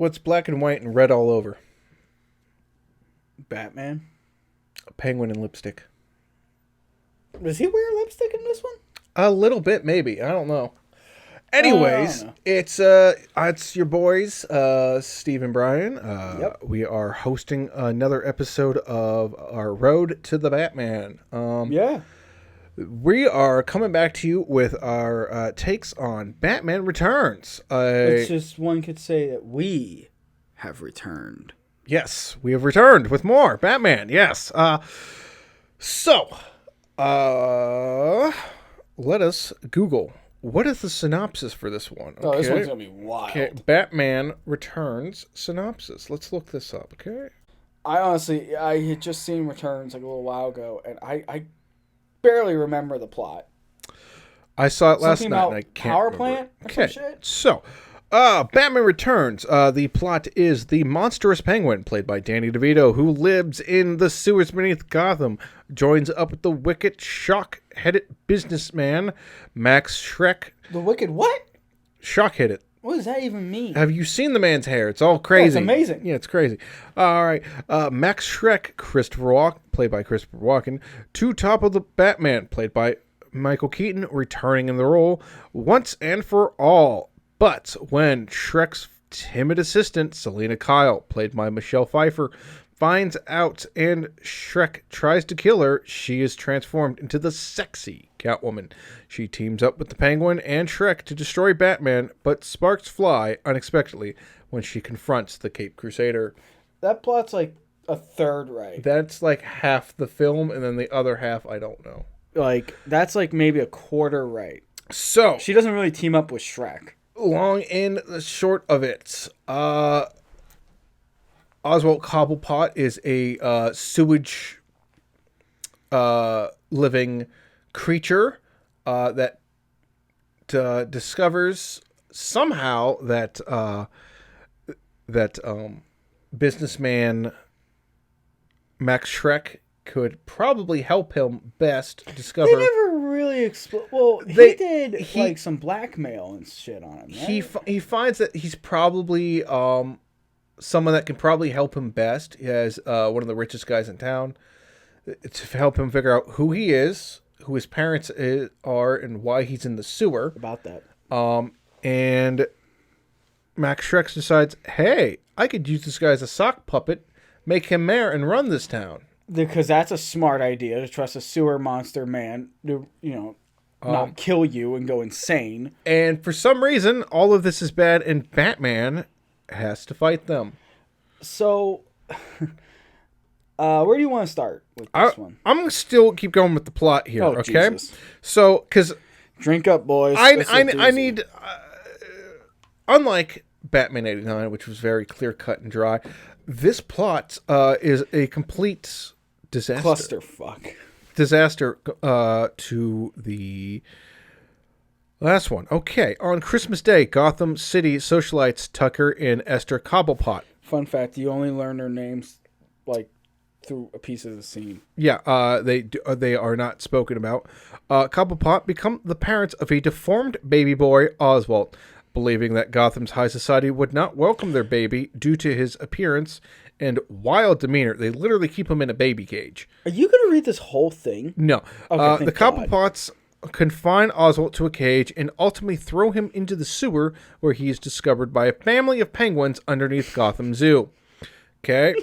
What's black and white and red all over? Batman. A penguin and lipstick. Does he wear lipstick in this one? A little bit, maybe. I don't know. Anyways, I don't it's your boys, Steve and Brian. Yep. We are hosting another episode of our Road to the Batman. Yeah. We are coming back to you with our takes on Batman Returns. It's just one could say that we have returned. Yes, we have returned with more Batman. Yes. Let us Google. What is the synopsis for this one? Oh, this one's going to be wild. Okay, Batman Returns synopsis. Let's look this up, okay? I had just seen Returns like a little while ago, and I barely remember the plot. I saw it last Something night, about and I can't power remember. plant or Okay, some shit? so, Batman Returns. The plot is the monstrous penguin, played by Danny DeVito, who lives in the sewers beneath Gotham, joins up with the wicked, shock-headed businessman, Max Schreck. The Wicked what? Shock-headed. What does that even mean? Have you seen the man's hair? It's all crazy. Oh, it's amazing. Yeah, it's crazy. All right. Max Schreck, played by Christopher Walken. Two Top of the Batman, played by Michael Keaton, returning in the role once and for all. But when Shrek's timid assistant, Selena Kyle, played by Michelle Pfeiffer, finds out and Shrek tries to kill her, she is transformed into the sexy Catwoman. She teams up with the Penguin and Shrek to destroy Batman, but sparks fly unexpectedly when she confronts the Caped Crusader. That plot's like a third right. That's like half the film, and then the other half, I don't know. Like, that's like maybe a quarter right. So, She doesn't really team up with Shrek. long and the short of it, Oswald Cobblepot is a sewage living creature that discovers somehow that businessman Max Schreck could probably help him best discover. They never really explain. Well, he did like some blackmail and shit on him. Right? He finds that he's probably someone that can probably help him best. He has one of the richest guys in town to help him figure out who he is, who his parents are, and why he's in the sewer. About that. And Max Schreck decides, hey, I could use this guy as a sock puppet, make him mayor, and run this town. Because that's a smart idea, to trust a sewer monster man to, not kill you and go insane. And for some reason, all of this is bad, and Batman has to fight them. So, where do you want to start with this one? I'm going to still keep going with the plot here, okay? Jesus. So, because Drink up, boys. I need, unlike Batman 89, which was very clear-cut and dry, this plot is a complete disaster. Clusterfuck. Disaster to the last one. Okay, on Christmas Day, Gotham City socialites Tucker and Esther Cobblepot. Fun fact, you only learn their names, like, through a piece of the scene. Yeah, they are not spoken about. Cobblepot become the parents of a deformed baby boy, Oswald, believing that Gotham's high society would not welcome their baby due to his appearance and wild demeanor. They literally keep him in a baby cage. Are you going to read this whole thing? No. Okay, the Cobblepots confine Oswald to a cage and ultimately throw him into the sewer, where he is discovered by a family of penguins underneath Gotham Zoo. Okay.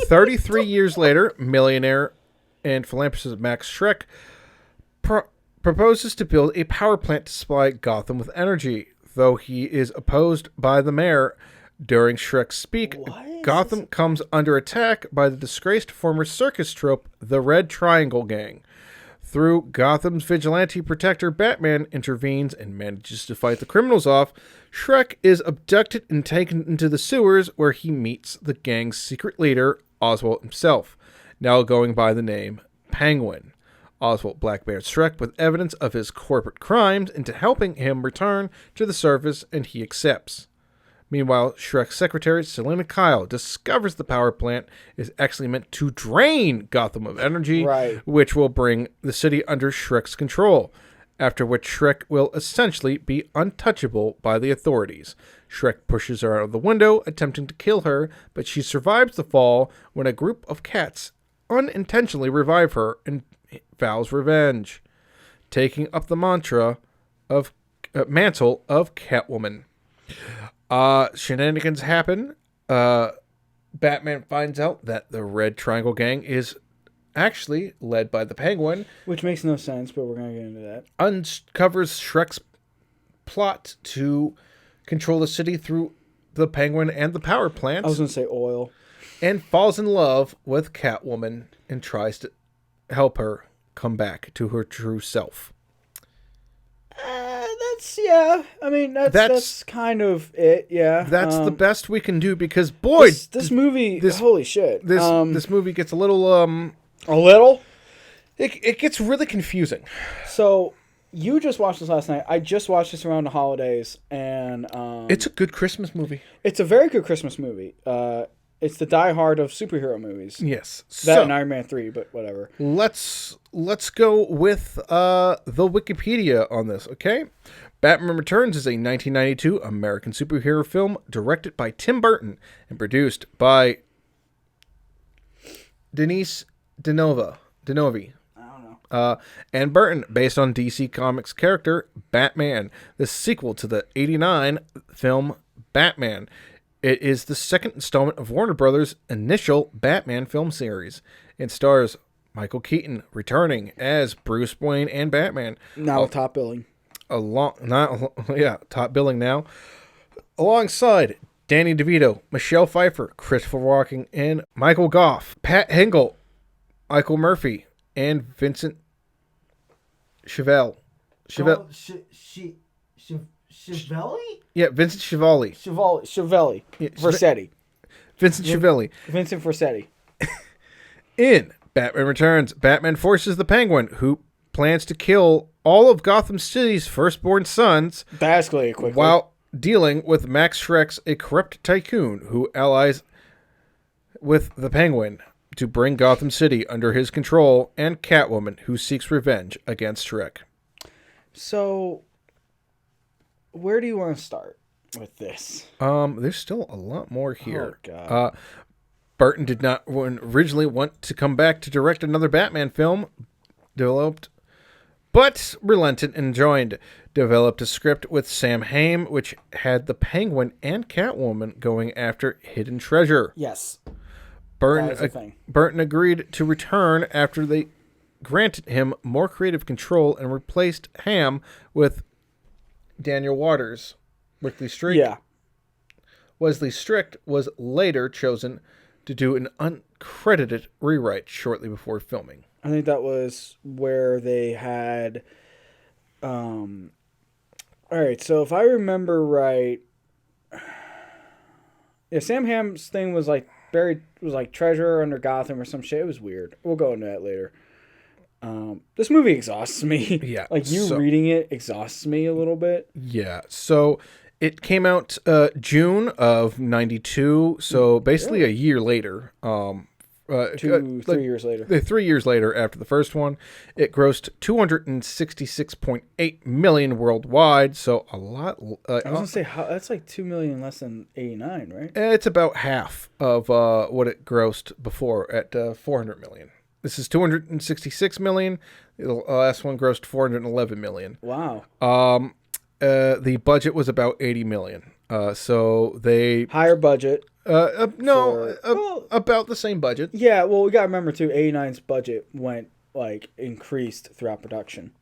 33 years later, millionaire and philanthropist Max Schreck proposes to build a power plant to supply Gotham with energy, though he is opposed by the mayor. During Shrek's speak, Gotham comes under attack by the disgraced former circus troupe, the Red Triangle Gang. Through Gotham's vigilante protector, Batman intervenes and manages to fight the criminals off. Shrek is abducted and taken into the sewers, where he meets the gang's secret leader, Oswald himself, now going by the name Penguin. Oswald blackmails Shrek with evidence of his corporate crimes into helping him return to the surface, and he accepts. Meanwhile, Shrek's secretary, Selena Kyle, discovers the power plant is actually meant to drain Gotham of energy, which will bring the city under Shrek's control, after which Shrek will essentially be untouchable by the authorities. Shrek pushes her out of the window, attempting to kill her, but she survives the fall when a group of cats unintentionally revive her and vows revenge, taking up the mantle of Catwoman. Shenanigans happen. Batman finds out that the Red Triangle Gang is actually led by the Penguin. Which makes no sense, but we're going to get into that. Uncovers Shrek's plot to control the city through the Penguin and the power plants. I was going to say oil. And falls in love with Catwoman and tries to help her come back to her true self. That's kind of it. Yeah, that's the best we can do because boy, this movie, holy shit, this movie gets a little It gets really confusing. So you just watched this last night. I just watched this around the holidays, and it's a good Christmas movie. It's a very good Christmas movie. It's the Die Hard of superhero movies. Yes, that and Iron Man 3, but whatever. Let's go with the Wikipedia on this. Okay. Batman Returns is a 1992 American superhero film directed by Tim Burton and produced by Denise Denovi. I don't know. And Burton, based on DC Comics character Batman, the sequel to the 1989 film Batman. It is the second installment of Warner Brothers' initial Batman film series. It stars Michael Keaton returning as Bruce Wayne and Batman. Now top billing. Top billing now. Alongside Danny DeVito, Michelle Pfeiffer, Christopher Walken, and Michael Goff, Pat Hingle, Michael Murphy, and Vincent Chevelle. Chevelle? Yeah, Vincent Chevelle. Chevelle. Yeah, Versetti. Vincent Chevelle. Vincent Versetti. In Batman Returns, Batman forces the Penguin, who plans to kill all of Gotham City's firstborn sons, That escalated quickly. while dealing with Max Shreck's a corrupt tycoon who allies with the Penguin to bring Gotham City under his control, and Catwoman, who seeks revenge against Shrek. So, where do you want to start with this? There's still a lot more here. Oh, God. Burton did not originally want to come back to direct another Batman film, but relented and developed a script with Sam Hamm, which had the Penguin and Catwoman going after hidden treasure. Yes. Burton agreed to return after they granted him more creative control and replaced Hamm with Daniel Waters. Wesley Strick was later chosen to do an uncredited rewrite shortly before filming. I think that was where they had... All right, so if I remember right... Yeah, Sam Hamm's thing was like buried, was like treasure under Gotham or some shit. It was weird. We'll go into that later. This movie exhausts me. Yeah. Reading it exhausts me a little bit. Yeah. So it came out June of 92. So basically a year later. 3 years later. 3 years later after the first one. It grossed $266.8 million worldwide. So a lot. I was going to say, that's like $2 million less than 89, right? It's about half of what it grossed before at $400 million. This is $266 million. The last one grossed $411 million. Wow. The budget was about $80 million. So they higher budget. About the same budget. Yeah, well, we got to remember too, 89's budget increased throughout production.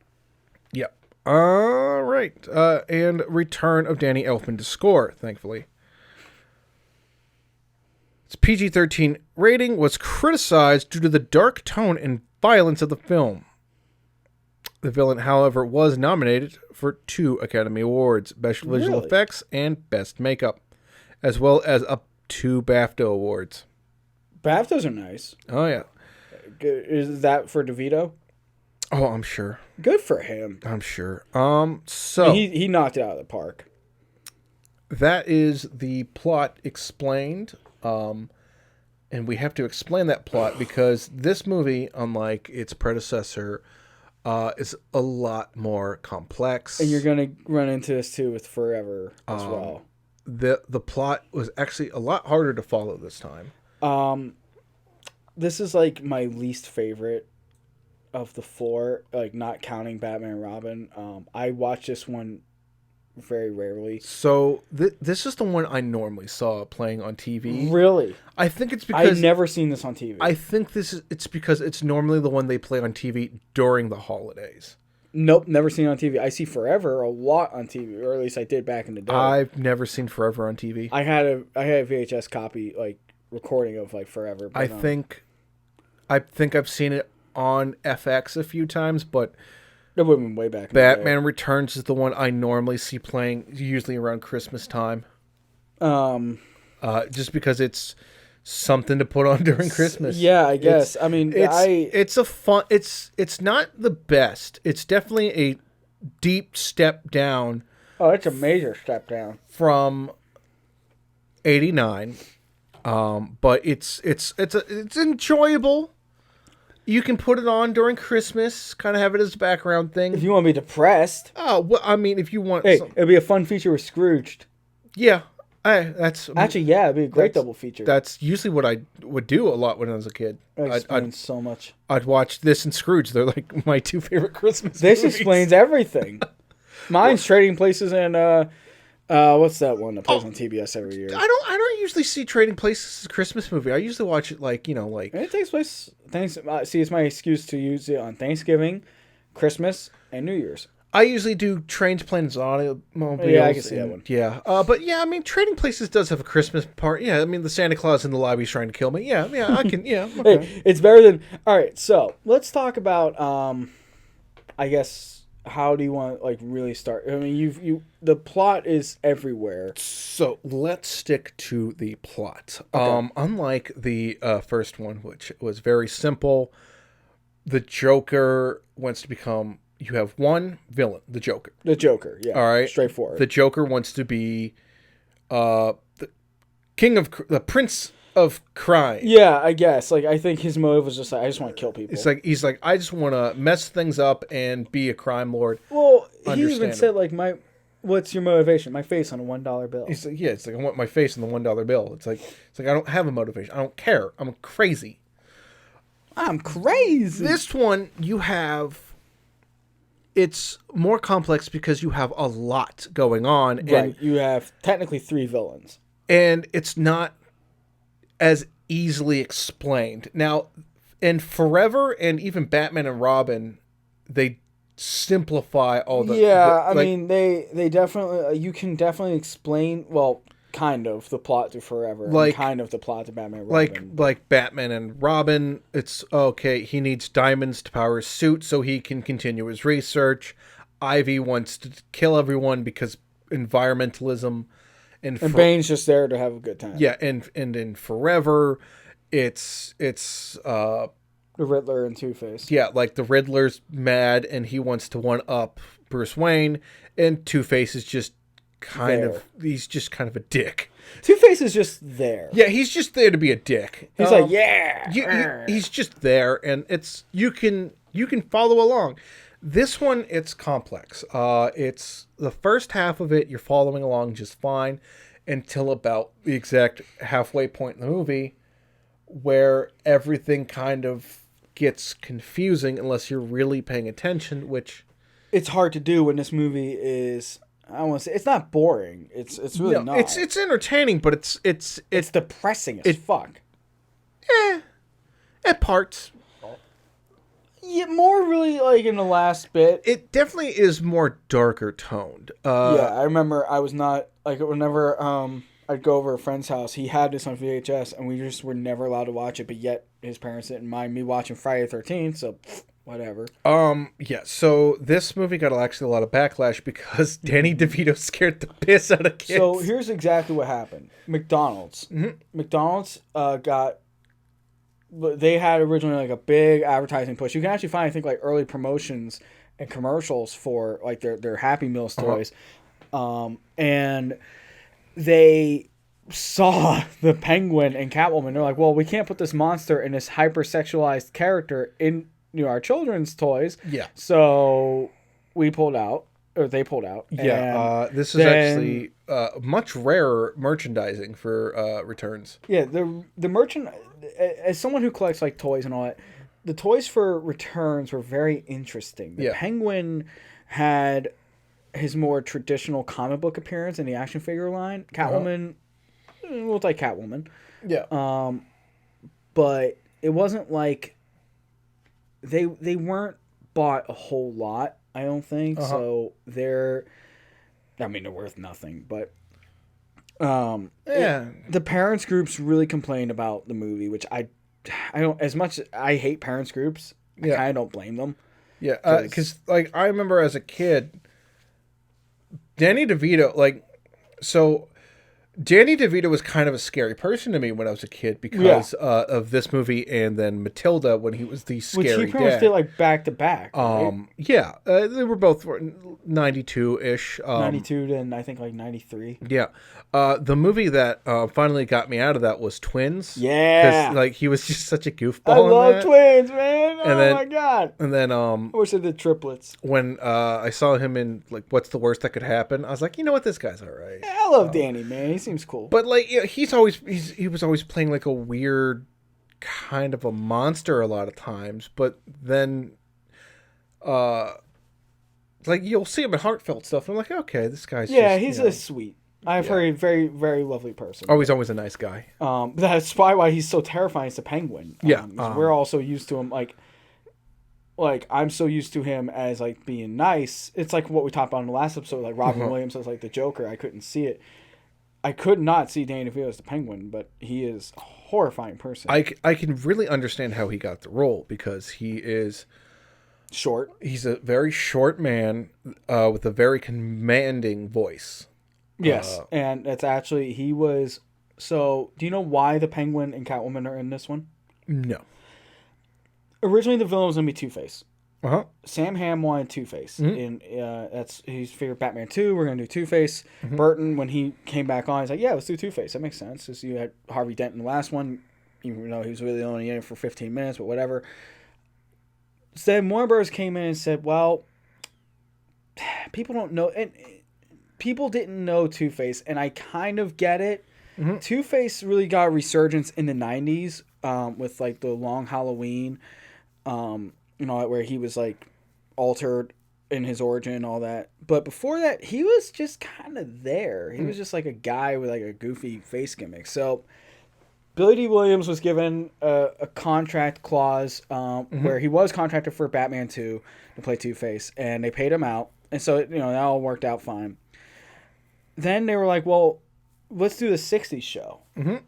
Yep. All right. And return of Danny Elfman to score, thankfully. Its PG-13 rating was criticized due to the dark tone and violence of the film. The villain, however, was nominated for 2 Academy Awards, Best Visual Effects and Best Makeup, as well as 2 BAFTA Awards. BAFTAs are nice. Oh, yeah. Is that for DeVito? Oh, I'm sure. Good for him. I'm sure. So he knocked it out of the park. That is the plot explained. And we have to explain that plot because this movie, unlike its predecessor, is a lot more complex. And you're going to run into this too with Forever as well. the plot was actually a lot harder to follow this time. This is like my least favorite of the four, like not counting Batman and Robin. I watch this one very rarely. So this is the one I normally saw playing on TV. Really? I think it's because I've never seen this on TV. I think it's because it's normally the one they play on TV during the holidays. Nope, never seen it on TV. I see Forever a lot on TV, or at least I did back in the day. I've never seen Forever on TV. I had a VHS copy, like recording of like Forever. But, I think I've seen it on FX a few times, but that would have been way back. Batman Returns is the one I normally see playing, usually around Christmas time. Just because it's something to put on during Christmas. Yeah, I guess. I mean, it's a fun. It's not the best. It's definitely a deep step down. Oh, it's a major step down From '89, but it's enjoyable. You can put it on during Christmas, kind of have it as a background thing. if you want to be depressed. Oh, well, I mean, if you want, Hey, it'd be a fun feature with Scrooged. yeah, that's Actually, yeah, it'd be a great that's- double feature. That's usually what I would do a lot when I was a kid. That explains so much. I'd watch this and Scrooge. They're like my two favorite Christmas This movies. explains everything. Mine's Trading Places and what's that one that plays on TBS every year? I don't usually see Trading Places as a Christmas movie. I usually watch it like And it takes place. See, it's my excuse to use it on Thanksgiving, Christmas, and New Year's. I usually do Trains, Planes, and Automobiles. Yeah, I can see that one. Yeah, but yeah, I mean, Trading Places does have a Christmas part. Yeah, I mean, the Santa Claus in the lobby is trying to kill me. Yeah, I can. Yeah, okay. Hey, it's better than. All right, so let's talk about. I guess how do you want to like really start? I mean, you the plot is everywhere. So let's stick to the plot. Okay. Unlike the first one, which was very simple, the Joker wants to become. You have one villain, the Joker. The Joker, yeah. All right, Straightforward. The Joker wants to be the the Prince of Crime. Yeah, I guess. Like, I think his motive was just like, I just want to kill people. It's like he's like, I just want to mess things up and be a crime lord. Well, he even Understandable. said like, what's your motivation? My face on a $1 bill. He's like, yeah, it's like I want my face on the $1 bill. It's like I don't have a motivation. I don't care. I'm crazy. I'm crazy. This one you have. It's more complex because you have a lot going on, Right. and You have technically 3 villains. it's not as easily explained. Now, in Forever and even Batman and Robin, they simplify all the. I mean, they definitely, you can definitely explain, well, kind of the plot to Forever, Like- and kind of the plot to Batman and Robin. like Batman and Robin, it's okay. He needs diamonds to power his suit so he can continue his research. Ivy wants to kill everyone because environmentalism, And Bane's just there to have a good time. yeah, and in Forever, it's The Riddler and Two-Face. yeah, like the Riddler's mad and he wants to one up Bruce Wayne, and Two-Face is just he's just kind of a dick. Two-Face is just there. Yeah, he's just there to be a dick. He's like, yeah. He's just there, and it's you can follow along. This one, it's complex. It's the first half of it, you're following along just fine until about the exact halfway point in the movie where everything kind of gets confusing unless you're really paying attention, which It's hard to do when this movie is, I don't want to say, it's not boring. It's really not. it's entertaining, but it's depressing as fuck. at parts. Yeah, more really like in the last bit. It definitely is more darker toned. Yeah, I remember I was not, like, whenever I'd go over a friend's house, he had this on VHS, and we just were never allowed to watch it, but yet his parents didn't mind me watching Friday the 13th, so whatever. Yeah, so this movie got actually a lot of backlash because Danny DeVito scared the piss out of kids. So here's exactly what happened. McDonald's. Mm-hmm. McDonald's they had originally like a big advertising push. You can actually find, I think, like early promotions and commercials for like their Happy Meals toys. And they saw the Penguin and Catwoman. They're like, well, we can't put this monster and this hypersexualized character in our children's toys. Yeah. So we pulled out. or they pulled out. Yeah, And this is then- actually much rarer merchandising for returns. Yeah, the merchant, as someone who collects like toys and all that, the toys for returns were very interesting. The Yeah. Penguin had his more traditional comic book appearance in the action figure line. Catwoman, we'll take Catwoman, Yeah. but it wasn't like they weren't bought a whole lot. I don't think so. They're worth nothing, but. Yeah. The parents groups really complained about the movie, which I don't, as much as I hate parents groups, I Yeah. kind of don't blame them. Yeah, because like I remember as a kid, Danny DeVito, so Danny DeVito was kind of a scary person to me when I was a kid because of this movie, and then Matilda when he was the scary Which he pretty much dad. did like back to back. Right? Yeah, they were both 92-ish. 92 to I think like 93. Yeah, the movie that finally got me out of that was Twins. Yeah. because like he was just such a goofball. I in love that. twins, man. And Oh then- my god. And then I wish I did triplets. when I saw him in like What's the Worst That Could Happen, I was like, you know what, this guy's all right. Yeah, I love Danny, man. He seems cool. But like, you know, he was always playing like a weird kind of a monster a lot of times. But then, like you'll see him in heartfelt stuff, and I'm like, okay, this guy's yeah, just, he's you know, a sweet. I've heard a very, very lovely person. always a nice guy. That's probably why he's so terrifying as the Penguin. Yeah, 'cause we're all so used to him. Like I'm so used to him as like being nice. It's like what we talked about in the last episode. Like Robin Williams as like the Joker. I couldn't see it. I could not see Danny DeVito as the Penguin, but he is a horrifying person. I can really understand how he got the role because he's a very short man with a very commanding voice. Yes, and it's actually he was. So, do you know why the Penguin and Catwoman are in this one? No. Originally, the villain was gonna be Two-Face. Uh-huh. Sam Hamm wanted Two-Face. And that's his favorite Batman 2. We're going to do Two-Face. Burton, when he came back on, he's like, yeah, let's do Two-Face. That makes sense. Because you had Harvey Dent in the last one, even though he was really only in it for 15 minutes, but whatever. So then Warner Bros. Came in and said, well, people don't know. And people didn't know Two-Face, and I kind of get it. Two-Face really got a resurgence in the 90s with, like, the Long Halloween, you know, where he was like altered in his origin and all that. But before that, he was just kind of there. He was just like a guy with like a goofy face gimmick. So Billy D. Williams was given a contract clause where he was contracted for Batman 2 to play Two-Face, and they paid him out. And so, you know, that all worked out fine. Then they were like, well, let's do the 60s show.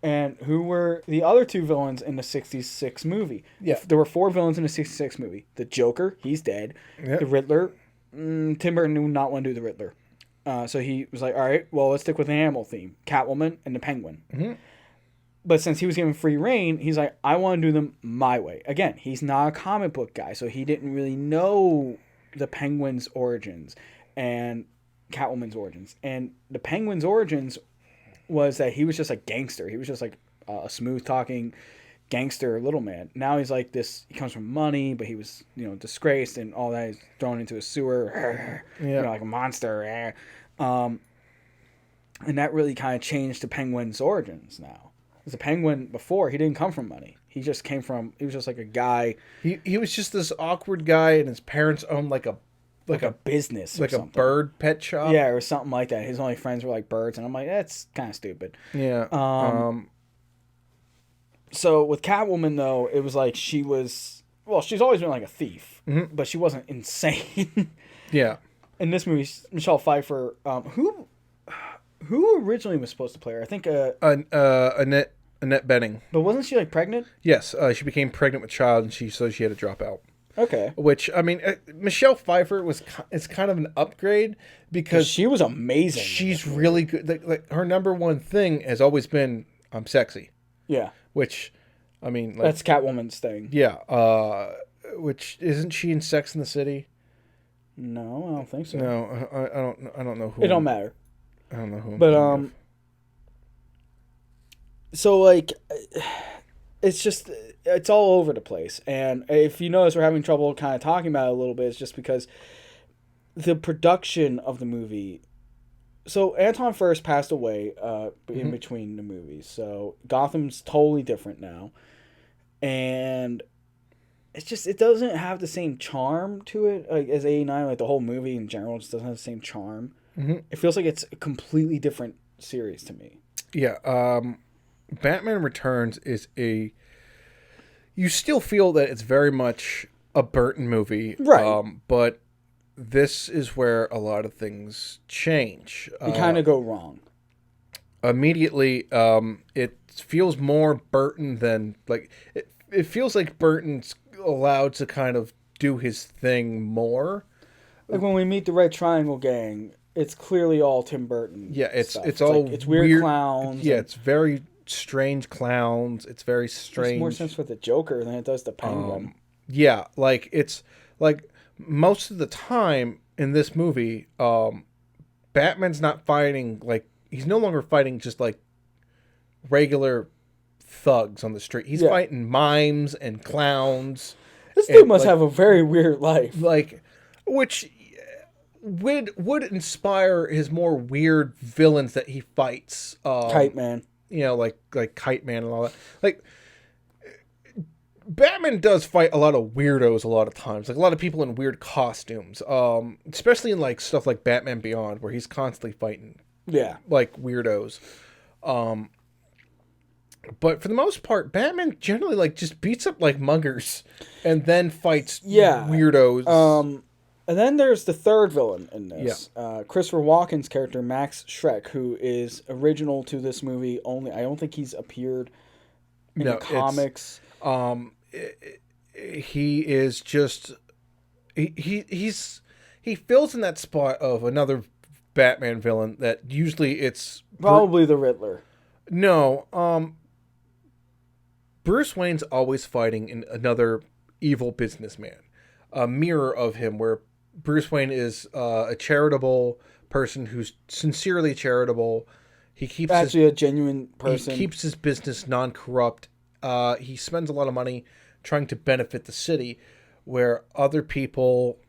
And who were the other two villains in the 66 movie? Yeah. There were 4 villains in the 66 movie. The Joker, he's dead. Yep. The Riddler, Tim Burton did not want to do the Riddler. So he was like, all right, well, let's stick with the animal theme. Catwoman and the Penguin. But since he was given free reign, he's like, I want to do them my way. Again, he's not a comic book guy, so he didn't really know the Penguin's origins and Catwoman's origins. And the Penguin's origins was that he was just a gangster. He was just like a smooth talking gangster little man. Now he's like this. He comes from money, but he was, you know, disgraced and all that. He's thrown into a sewer, you know, like a monster. And that really kind of changed the Penguin's origins now. Because the Penguin before, he didn't come from money. He just came from. He was just like a guy. He was just this awkward guy, and his parents owned like a business, or like a something. bird pet shop. Yeah, or something like that. His only friends were like birds, and I'm like, that's kind of stupid. Yeah. So with Catwoman though, it was like she's always been like a thief, but she wasn't insane. Yeah. In this movie, Michelle Pfeiffer, who originally was supposed to play her? I think Annette Bening. but wasn't she like pregnant? Yes, she became pregnant with child, and she had to drop out. Okay. Which, I mean, Michelle Pfeiffer is kind of an upgrade because She was amazing. she's really good. Like her number one thing has always been I'm sexy, Yeah. which, I mean, like, That's Catwoman's thing. yeah. Which isn't she in Sex in the City? No, I don't think so. No, I don't know who. It don't matter. I don't know who. But so like, it's just it's all over the place. And if you notice, we're having trouble kind of talking about it a little bit. It's just because the production of the movie. So Anton first passed away in between the movies. So Gotham's totally different now. And it's just, it doesn't have the same charm to it as 89. Like the whole movie in general just doesn't have the same charm. It feels like it's a completely different series to me. Yeah. Batman Returns is you still feel that it's very much a Burton movie. Right. But this is where a lot of things change. They kind of go wrong. Immediately, it feels more Burton than, like, it feels like Burton's allowed to kind of do his thing more. Like when we meet the Red Triangle Gang, it's clearly all Tim Burton. Yeah, it's stuff. all like, it's weird clowns. Yeah, it's very strange clowns. It's very strange. Makes more sense for the Joker than it does the Penguin. Yeah, like it's like most of the time in this movie, Batman's not fighting, like, he's no longer fighting just like regular thugs on the street. He's fighting mimes and clowns. This dude must have a very weird life. Like, which would inspire his more weird villains that he fights. Kite Man. You know, like Kite Man and all that. Like, Batman does fight a lot of weirdos a lot of times. Like, a lot of people in weird costumes. Especially in, like, stuff like Batman Beyond, where he's constantly fighting, like, weirdos. But for the most part, Batman generally, like, just beats up, like, muggers and then fights weirdos. And then there's the third villain in this. Christopher Walken's character, Max Schreck, who is original to this movie only. I don't think he's appeared in the comics. He is just... He fills in that spot of another Batman villain that usually it's... Probably the Riddler. No, Bruce Wayne's always fighting another evil businessman. A mirror of him, where Bruce Wayne is a charitable person who's sincerely charitable. He keeps a genuine person. He keeps his business non-corrupt. He spends a lot of money trying to benefit the city, where other people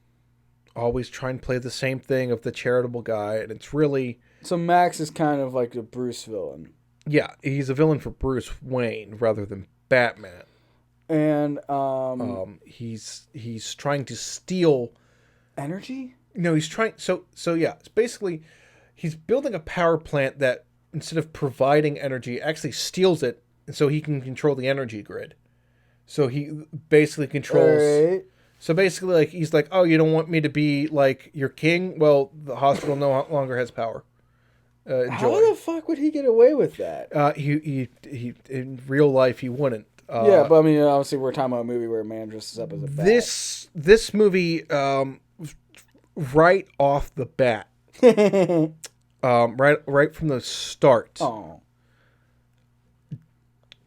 always try and play the same thing of the charitable guy, and it's really... So Max is kind of like a Bruce villain. Yeah, he's a villain for Bruce Wayne rather than Batman. And he's trying to steal energy? No, he's trying so yeah, it's basically he's building a power plant that instead of providing energy actually steals it, and so he can control the energy grid. So he basically controls. Right. So basically, like, he's like, "Oh, you don't want me to be like your king? Well, the hospital no longer has power." How the fuck would he get away with that? He in real life he wouldn't. Yeah, but I mean, obviously we're talking about a movie where a man dresses up as a bat. This movie, right off the bat, right from the start,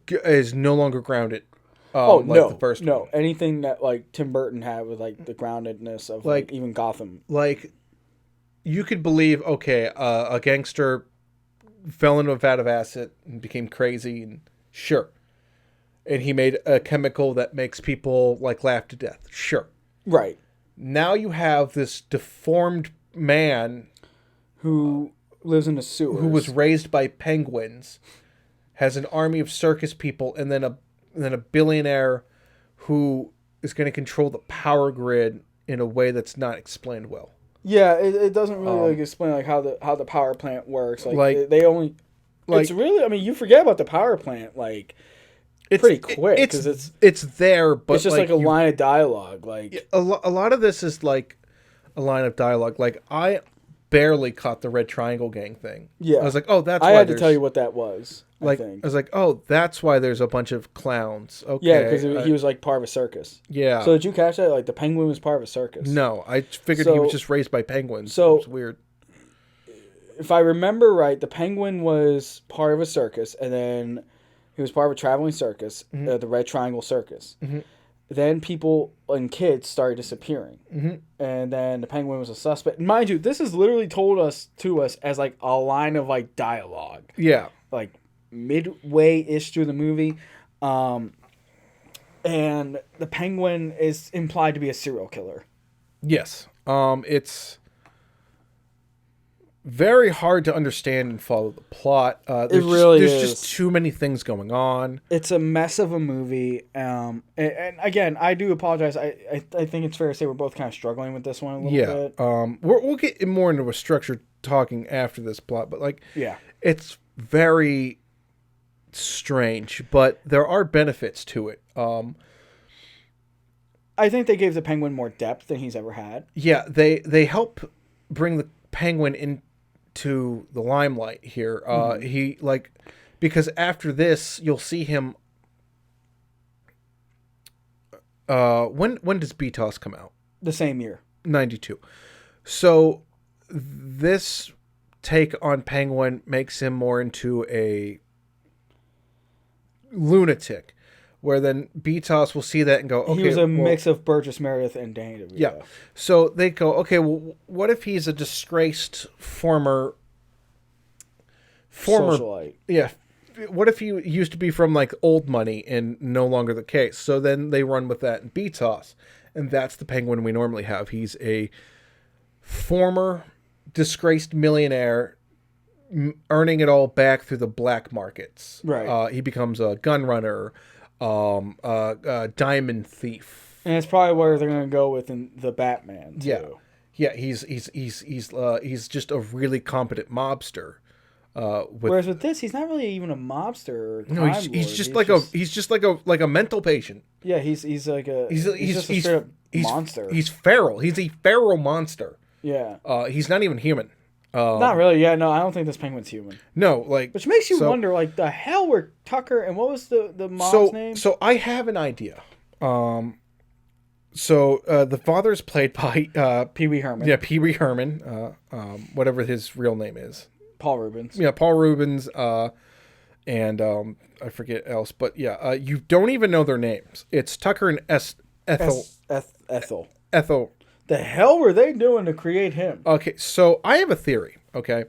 is no longer grounded. The first one. Anything that like Tim Burton had with like the groundedness of like even Gotham. Like, you could believe, okay, a gangster fell into a vat of acid and became crazy, and sure. And he made a chemical that makes people, like, laugh to death. Sure. Right. Now you have this deformed man... who lives in the sewers. Who was raised by penguins, has an army of circus people, and then a billionaire who is going to control the power grid in a way that's not explained well. Yeah, it doesn't really explain like how the power plant works. Like they only... it's really... I mean, you forget about the power plant, like... It's pretty quick because it's there, but it's just like a line of dialogue. Like a lot of this is like a line of dialogue. Like, I barely caught the Red Triangle Gang thing. Yeah, I was like, oh, that's. I had to tell you what that was. Like, I was like, oh, that's why there's a bunch of clowns. Okay, yeah, because he was like part of a circus. Yeah. So did you catch that? Like the penguin was part of a circus. No, I figured he was just raised by penguins. So it's weird. If I remember right, the penguin was part of a circus, and then. He was part of a traveling circus, the Red Triangle Circus. Mm-hmm. Then people and kids started disappearing. Mm-hmm. And then the penguin was a suspect. And mind you, this is literally told to us as like a line of like dialogue. Yeah. Like midway-ish through the movie. And the penguin is implied to be a serial killer. Yes. very hard to understand and follow the plot. There's really there's is. just too many things going on. It's a mess of a movie. And again, I do apologize. I think it's fair to say we're both kind of struggling with this one a little bit. We'll get more into a structured talking after this plot, but like, Yeah. it's very strange, but there are benefits to it. I think they gave the Penguin more depth than he's ever had. Yeah, they help bring the Penguin into the limelight here. He because after this you'll see him. When does BTOS come out? The same year. 92. So this take on Penguin makes him more into a lunatic, where then BTOS will see that and go, okay, he was a mix of Burgess Meredith and Danny DeVito. Yeah. So they go, okay, well, what if he's a disgraced former Socialite. Yeah. What if he used to be from like old money and no longer the case? So then they run with that in BTOS. And that's the Penguin we normally have. He's a former disgraced millionaire earning it all back through the black markets. Right. He becomes a gun runner, a diamond thief. And it's probably where they're going to go with in the Batman, too. Yeah. He's just a really competent mobster. Whereas with this, he's not really even a mobster. Or no, he's just like a mental patient. Yeah, he's like a he's just a straight up monster. He's feral. He's a feral monster. Yeah. He's not even human. Not really. Yeah, no, I don't think this Penguin's human. No, like, which makes you wonder, like, the hell were Tucker and what was the mom's name? So I have an idea. So the father is played by Pee Wee Herman. Yeah, Pee Wee Herman. Whatever his real name is. Paul Rubens. Yeah, Paul Rubens. And I forget else, but yeah, you don't even know their names. It's Tucker and Ethel. Ethel. The hell were they doing to create him? Okay, so I have a theory. Okay,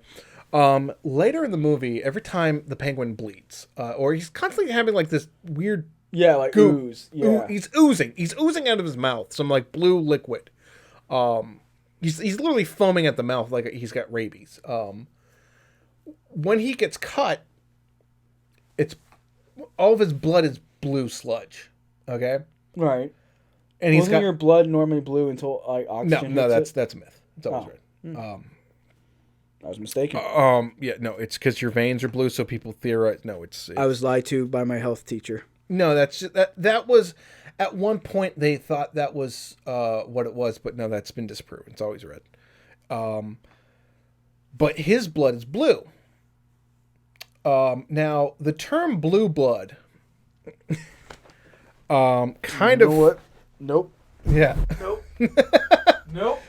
later in the movie, every time the Penguin bleeds, or he's constantly having like this weird ooze. Yeah, he's oozing. He's oozing out of his mouth some like blue liquid. He's literally foaming at the mouth like he's got rabies. When he gets cut, it's all of his blood is blue sludge. Okay, right. And wasn't your blood normally blue until oxygen? No, that's a myth. It's always red. I was mistaken. Yeah, no, it's because your veins are blue, so people theorize. No, it's I was lied to by my health teacher. No, that's just, that was at one point they thought that was what it was, but no, that's been disproven. It's always red. But his blood is blue. Now the term blue blood, kind of what? Nope. Yeah. Nope. Nope.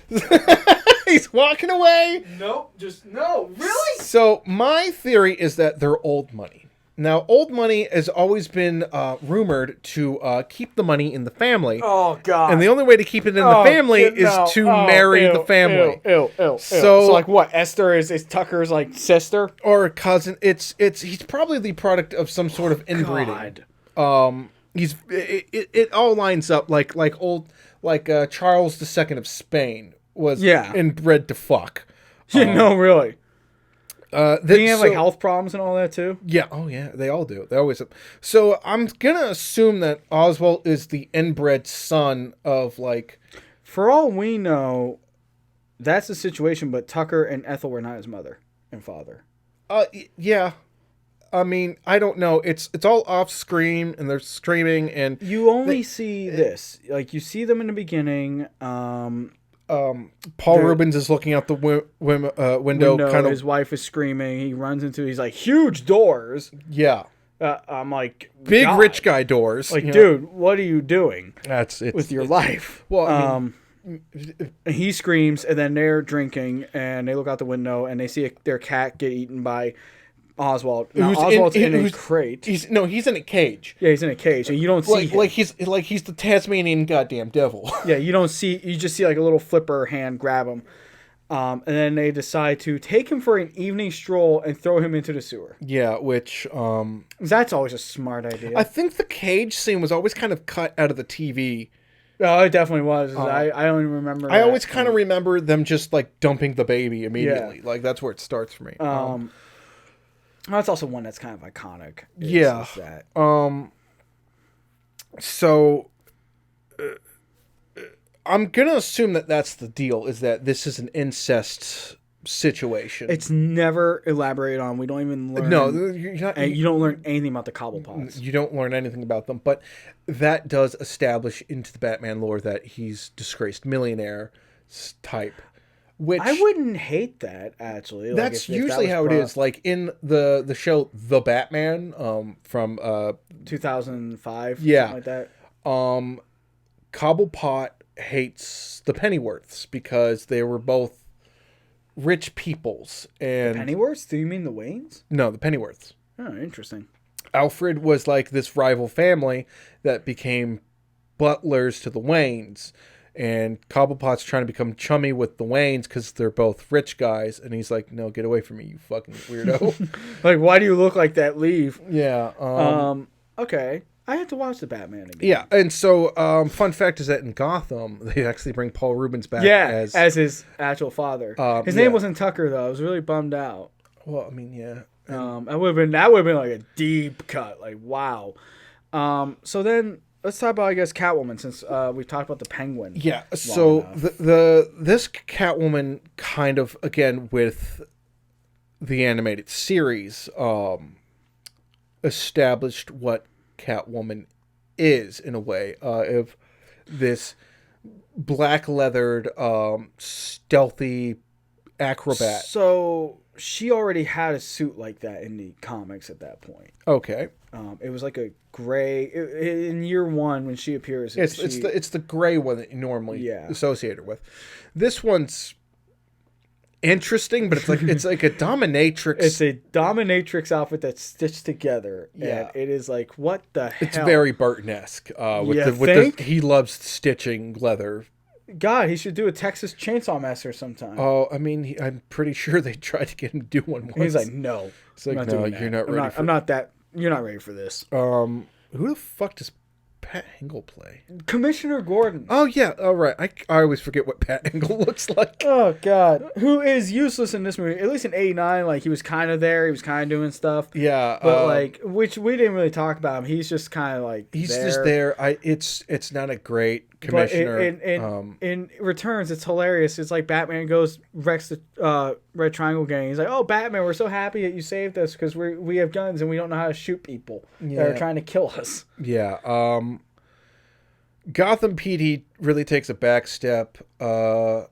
He's walking away. Nope. Just no. Really? So my theory is that they're old money. Now, old money has always been rumored to keep the money in the family. Oh, God. And the only way to keep it in the family is to marry the family. So like what? Esther is Tucker's like sister or a cousin. He's probably the product of some sort of inbreeding. God. It all lines up like Charles II of Spain was inbred to fuck. No, really. They have like so, health problems and all that too. Yeah. Oh yeah. They all do. They always have. So I'm gonna assume that Oswald is the inbred son of like. For all we know, that's the situation. But Tucker and Ethel were not his mother and father. Yeah. I mean, I don't know. It's all off screen, and they're screaming, and you only see this. Like you see them in the beginning. Paul Rubens is looking out the window. Kind of. His wife is screaming. He runs into these like huge doors. Yeah. I'm like big rich guy doors. Like, dude, what are you doing? With your life. Well, I mean, he screams, and then they're drinking, and they look out the window, and they see their cat get eaten by Oswald. Now, Oswald's in a crate. He's in a cage. Yeah, he's in a cage, and you don't see him. He's the Tasmanian goddamn devil. Yeah, you don't see. You just see like a little flipper hand grab him, and then they decide to take him for an evening stroll and throw him into the sewer. Yeah, which that's always a smart idea. I think the cage scene was always kind of cut out of the TV Oh, it definitely was. I only remember. I always kind of remember them just like dumping the baby immediately. Yeah. Like that's where it starts for me. That's also one that's kind of iconic. Yeah. Is that. So I'm gonna assume that that's the deal. Is that this is an incest situation? It's never elaborated on. We don't even learn. No, you're not, you don't learn anything about the Cobblepots. You don't learn anything about them, but that does establish into the Batman lore that he's disgraced millionaire type. Which I wouldn't hate that actually. That's usually how it is. Like in the show The Batman from 2005, yeah, something like that. Cobblepot hates the Pennyworths because they were both rich peoples. And Pennyworths? Do you mean the Waynes? No, the Pennyworths. Oh, interesting. Alfred was like this rival family that became butlers to the Waynes. And Cobblepot's trying to become chummy with the Waynes because they're both rich guys. And he's like, no, get away from me, you fucking weirdo. Like, why do you look like that? Leave. Yeah. Okay. I have to watch the Batman again. Yeah. And so, fun fact is that in Gotham, they actually bring Paul Rubens back as his actual father. His name wasn't Tucker, though. I was really bummed out. Well, I mean, yeah. That would have been like a deep cut. Like, wow. So then... Let's talk about, I guess, Catwoman, since we've talked about the Penguin. Yeah, so this Catwoman kind of, again, with the animated series, established what Catwoman is, in a way, of this black-leathered, stealthy acrobat. So she already had a suit like that in the comics at that point. Okay. It was like a gray in year one when she appears. It's the gray one that you normally associate her with. This one's interesting, but it's like a dominatrix. It's a dominatrix outfit that's stitched together. Yeah, and it is like, what the hell? It's very Burton-esque. He loves stitching leather. God, he should do a Texas Chainsaw Massacre sometime. Oh, I mean, I'm pretty sure they tried to get him to do one once. He's like, no. It's like, no, you're not ready. You're not ready for this. Who the fuck does Pat Hingle play? Commissioner Gordon. Oh, yeah. All right. I always forget what Pat Hingle looks like. Oh, God. Who is useless in this movie. At least in 89, like, he was kind of there. He was kind of doing stuff. Yeah. But, which we didn't really talk about him. He's just kind of, like, he's just there. It's not a great commissioner. But in Returns, it's hilarious. It's like Batman wrecks the Red Triangle gang. He's like, oh, Batman, we're so happy that you saved us because we have guns and we don't know how to shoot people that are trying to kill us. Yeah. Gotham PD really takes a back step. So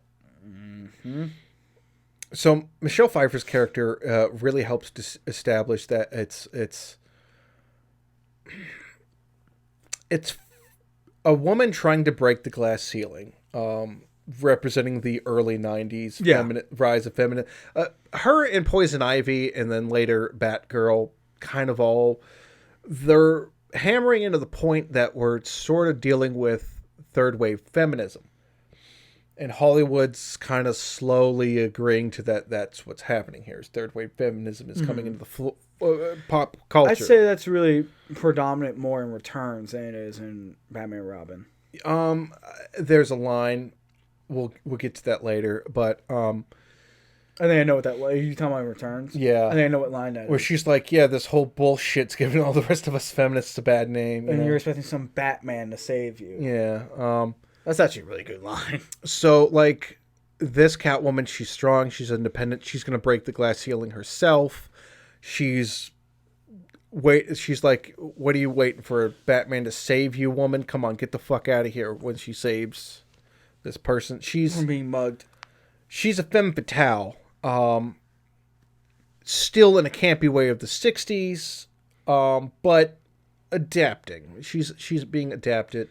Michelle Pfeiffer's character really helps to establish that it's a woman trying to break the glass ceiling, representing the early 90s rise of feminine. Her and Poison Ivy and then later Batgirl kind of they're hammering into the point that we're sort of dealing with third wave feminism. And Hollywood's kind of slowly agreeing to that's what's happening here. Is third wave feminism is coming into the pop culture. I'd say that's really predominant more in Returns than it is in Batman and Robin. There's a line. We'll get to that later, but I think I know what that was. You talking about Returns? Yeah. I think I know what line that is. Where she's like, yeah, this whole bullshit's giving all the rest of us feminists a bad name. And you're expecting some Batman to save you. Yeah. That's actually a really good line. So, like, this Catwoman, she's strong. She's independent. She's going to break the glass ceiling herself. She's like, what are you waiting for? Batman to save you, woman? Come on, get the fuck out of here when she saves this person. She's from being mugged. She's a femme fatale. Still in a campy way of the 60s, but adapting. She's being adapted,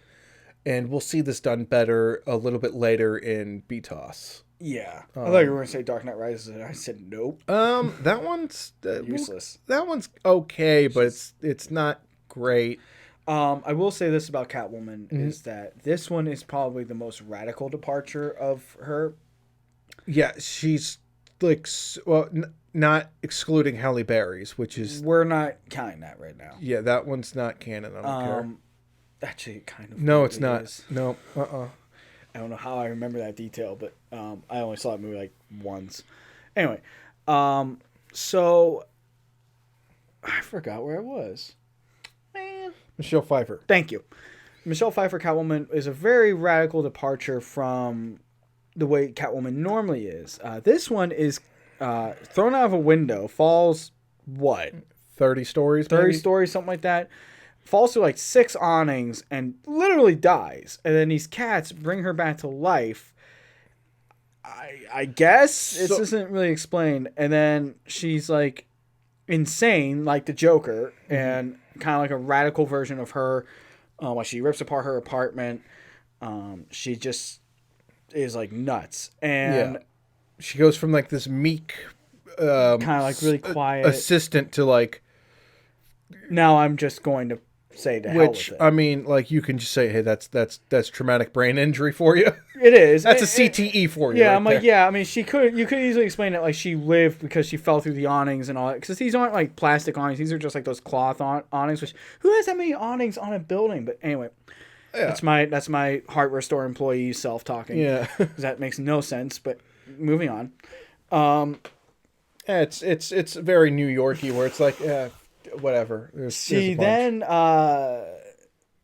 and we'll see this done better a little bit later in BTOS. Yeah. I thought you were going to say Dark Knight Rises, and I said nope. That one's useless. That one's okay, but it's not great. I will say this about Catwoman is that this one is probably the most radical departure of her. Yeah, she's like, well, not excluding Halle Berry's, which is... We're not counting that right now. Yeah, that one's not canon. I don't care. Actually, it kind of. No, it's weirdly not. is. No. I don't know how I remember that detail, but I only saw that movie like once. Anyway, so I forgot where I was. Man. Michelle Pfeiffer. Thank you. Michelle Pfeiffer Catwoman is a very radical departure from the way Catwoman normally is. This one is thrown out of a window, falls, what? 30 stories, 30 maybe? stories, something like that. Falls through like 6 awnings and literally dies. And then these cats bring her back to life. I guess this isn't really explained. And then she's like insane, like the Joker, and kind of like a radical version of her. Like she rips apart her apartment. She just is like nuts. And she goes from like this meek, kind of like really quiet assistant to like. Now I'm just going to say to hell Which with it. I mean, like you can just say, hey, that's traumatic brain injury for you. It is. That's a CTE for you. Yeah, right I'm like, there. yeah. I mean, you could easily explain it like she lived because she fell through the awnings and all that. Because these aren't like plastic awnings; these are just like those cloth awnings. Which who has that many awnings on a building? But anyway, that's my hardware store employee self talking. Yeah, that makes no sense. But moving on. Yeah, it's very New Yorky where it's like, whatever. There's a bunch. Then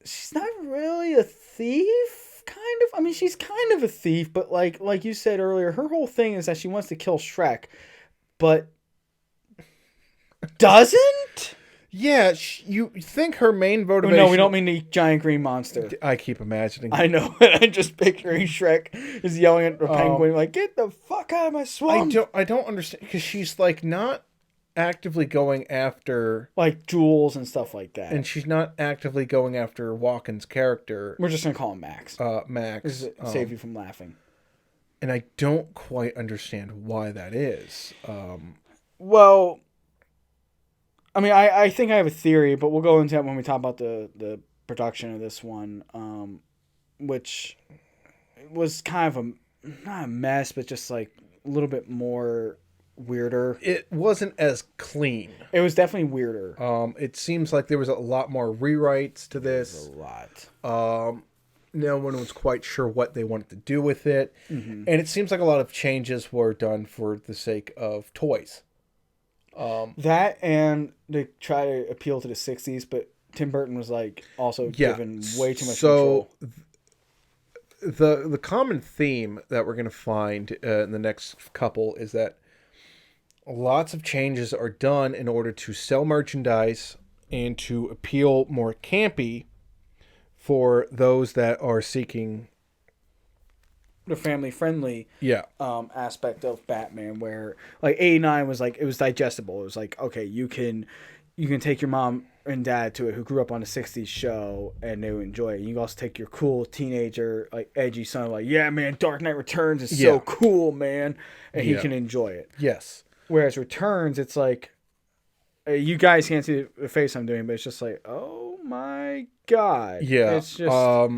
she's not really a thief, kind of. I mean, she's kind of a thief, but like you said earlier, her whole thing is that she wants to kill Shrek, but doesn't. Yeah, you think her main Oh, motivation... no, we don't mean the giant green monster. I keep imagining. I know. I'm just picturing Shrek is yelling at the penguin like, "Get the fuck out of my swamp!" I don't understand because she's like not actively going after like jewels and stuff like that, and she's not actively going after Walken's character. We're just gonna call him Max. Max, Save you from laughing. and I don't quite understand why that is. Well, I mean, I think I have a theory, but we'll go into that when we talk about the production of this one, which was kind of not a mess, but just like a little bit more weirder. It wasn't as clean. It was definitely weirder. It seems like there was a lot more rewrites to this. A lot. No one was quite sure what they wanted to do with it. Mm-hmm. And it seems like a lot of changes were done for the sake of toys. That and they try to appeal to the 60s, but Tim Burton was like also given way too much control. The common theme that we're going to find in the next couple is that lots of changes are done in order to sell merchandise and to appeal more campy for those that are seeking the family-friendly yeah aspect of Batman, where like 89 was like, it was digestible. It was like, okay, you can take your mom and dad to it who grew up on a 60s show and they would enjoy it. You can also take your cool teenager, like edgy son, like, yeah, man, Dark Knight Returns is so cool, man, and he can enjoy it. Yes. Whereas Returns, it's like, you guys can't see the face I'm doing, but it's just like, oh my god. Yeah. It's just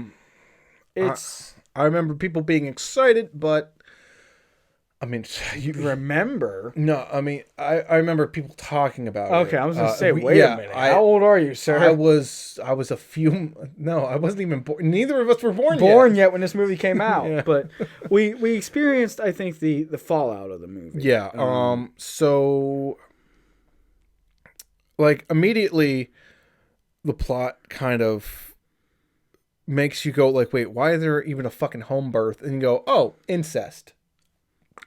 it's I remember people being excited, but I mean, you remember? No, I mean, I remember people talking about it. Okay, I was gonna say, wait a minute. How old are you, sir? I was a few. No, I wasn't even born. Neither of us were born yet when this movie came out. Yeah. But we experienced, I think, the fallout of the movie. Yeah. So, like, immediately, the plot kind of makes you go like, wait, why is there even a fucking home birth? And you go, oh, incest.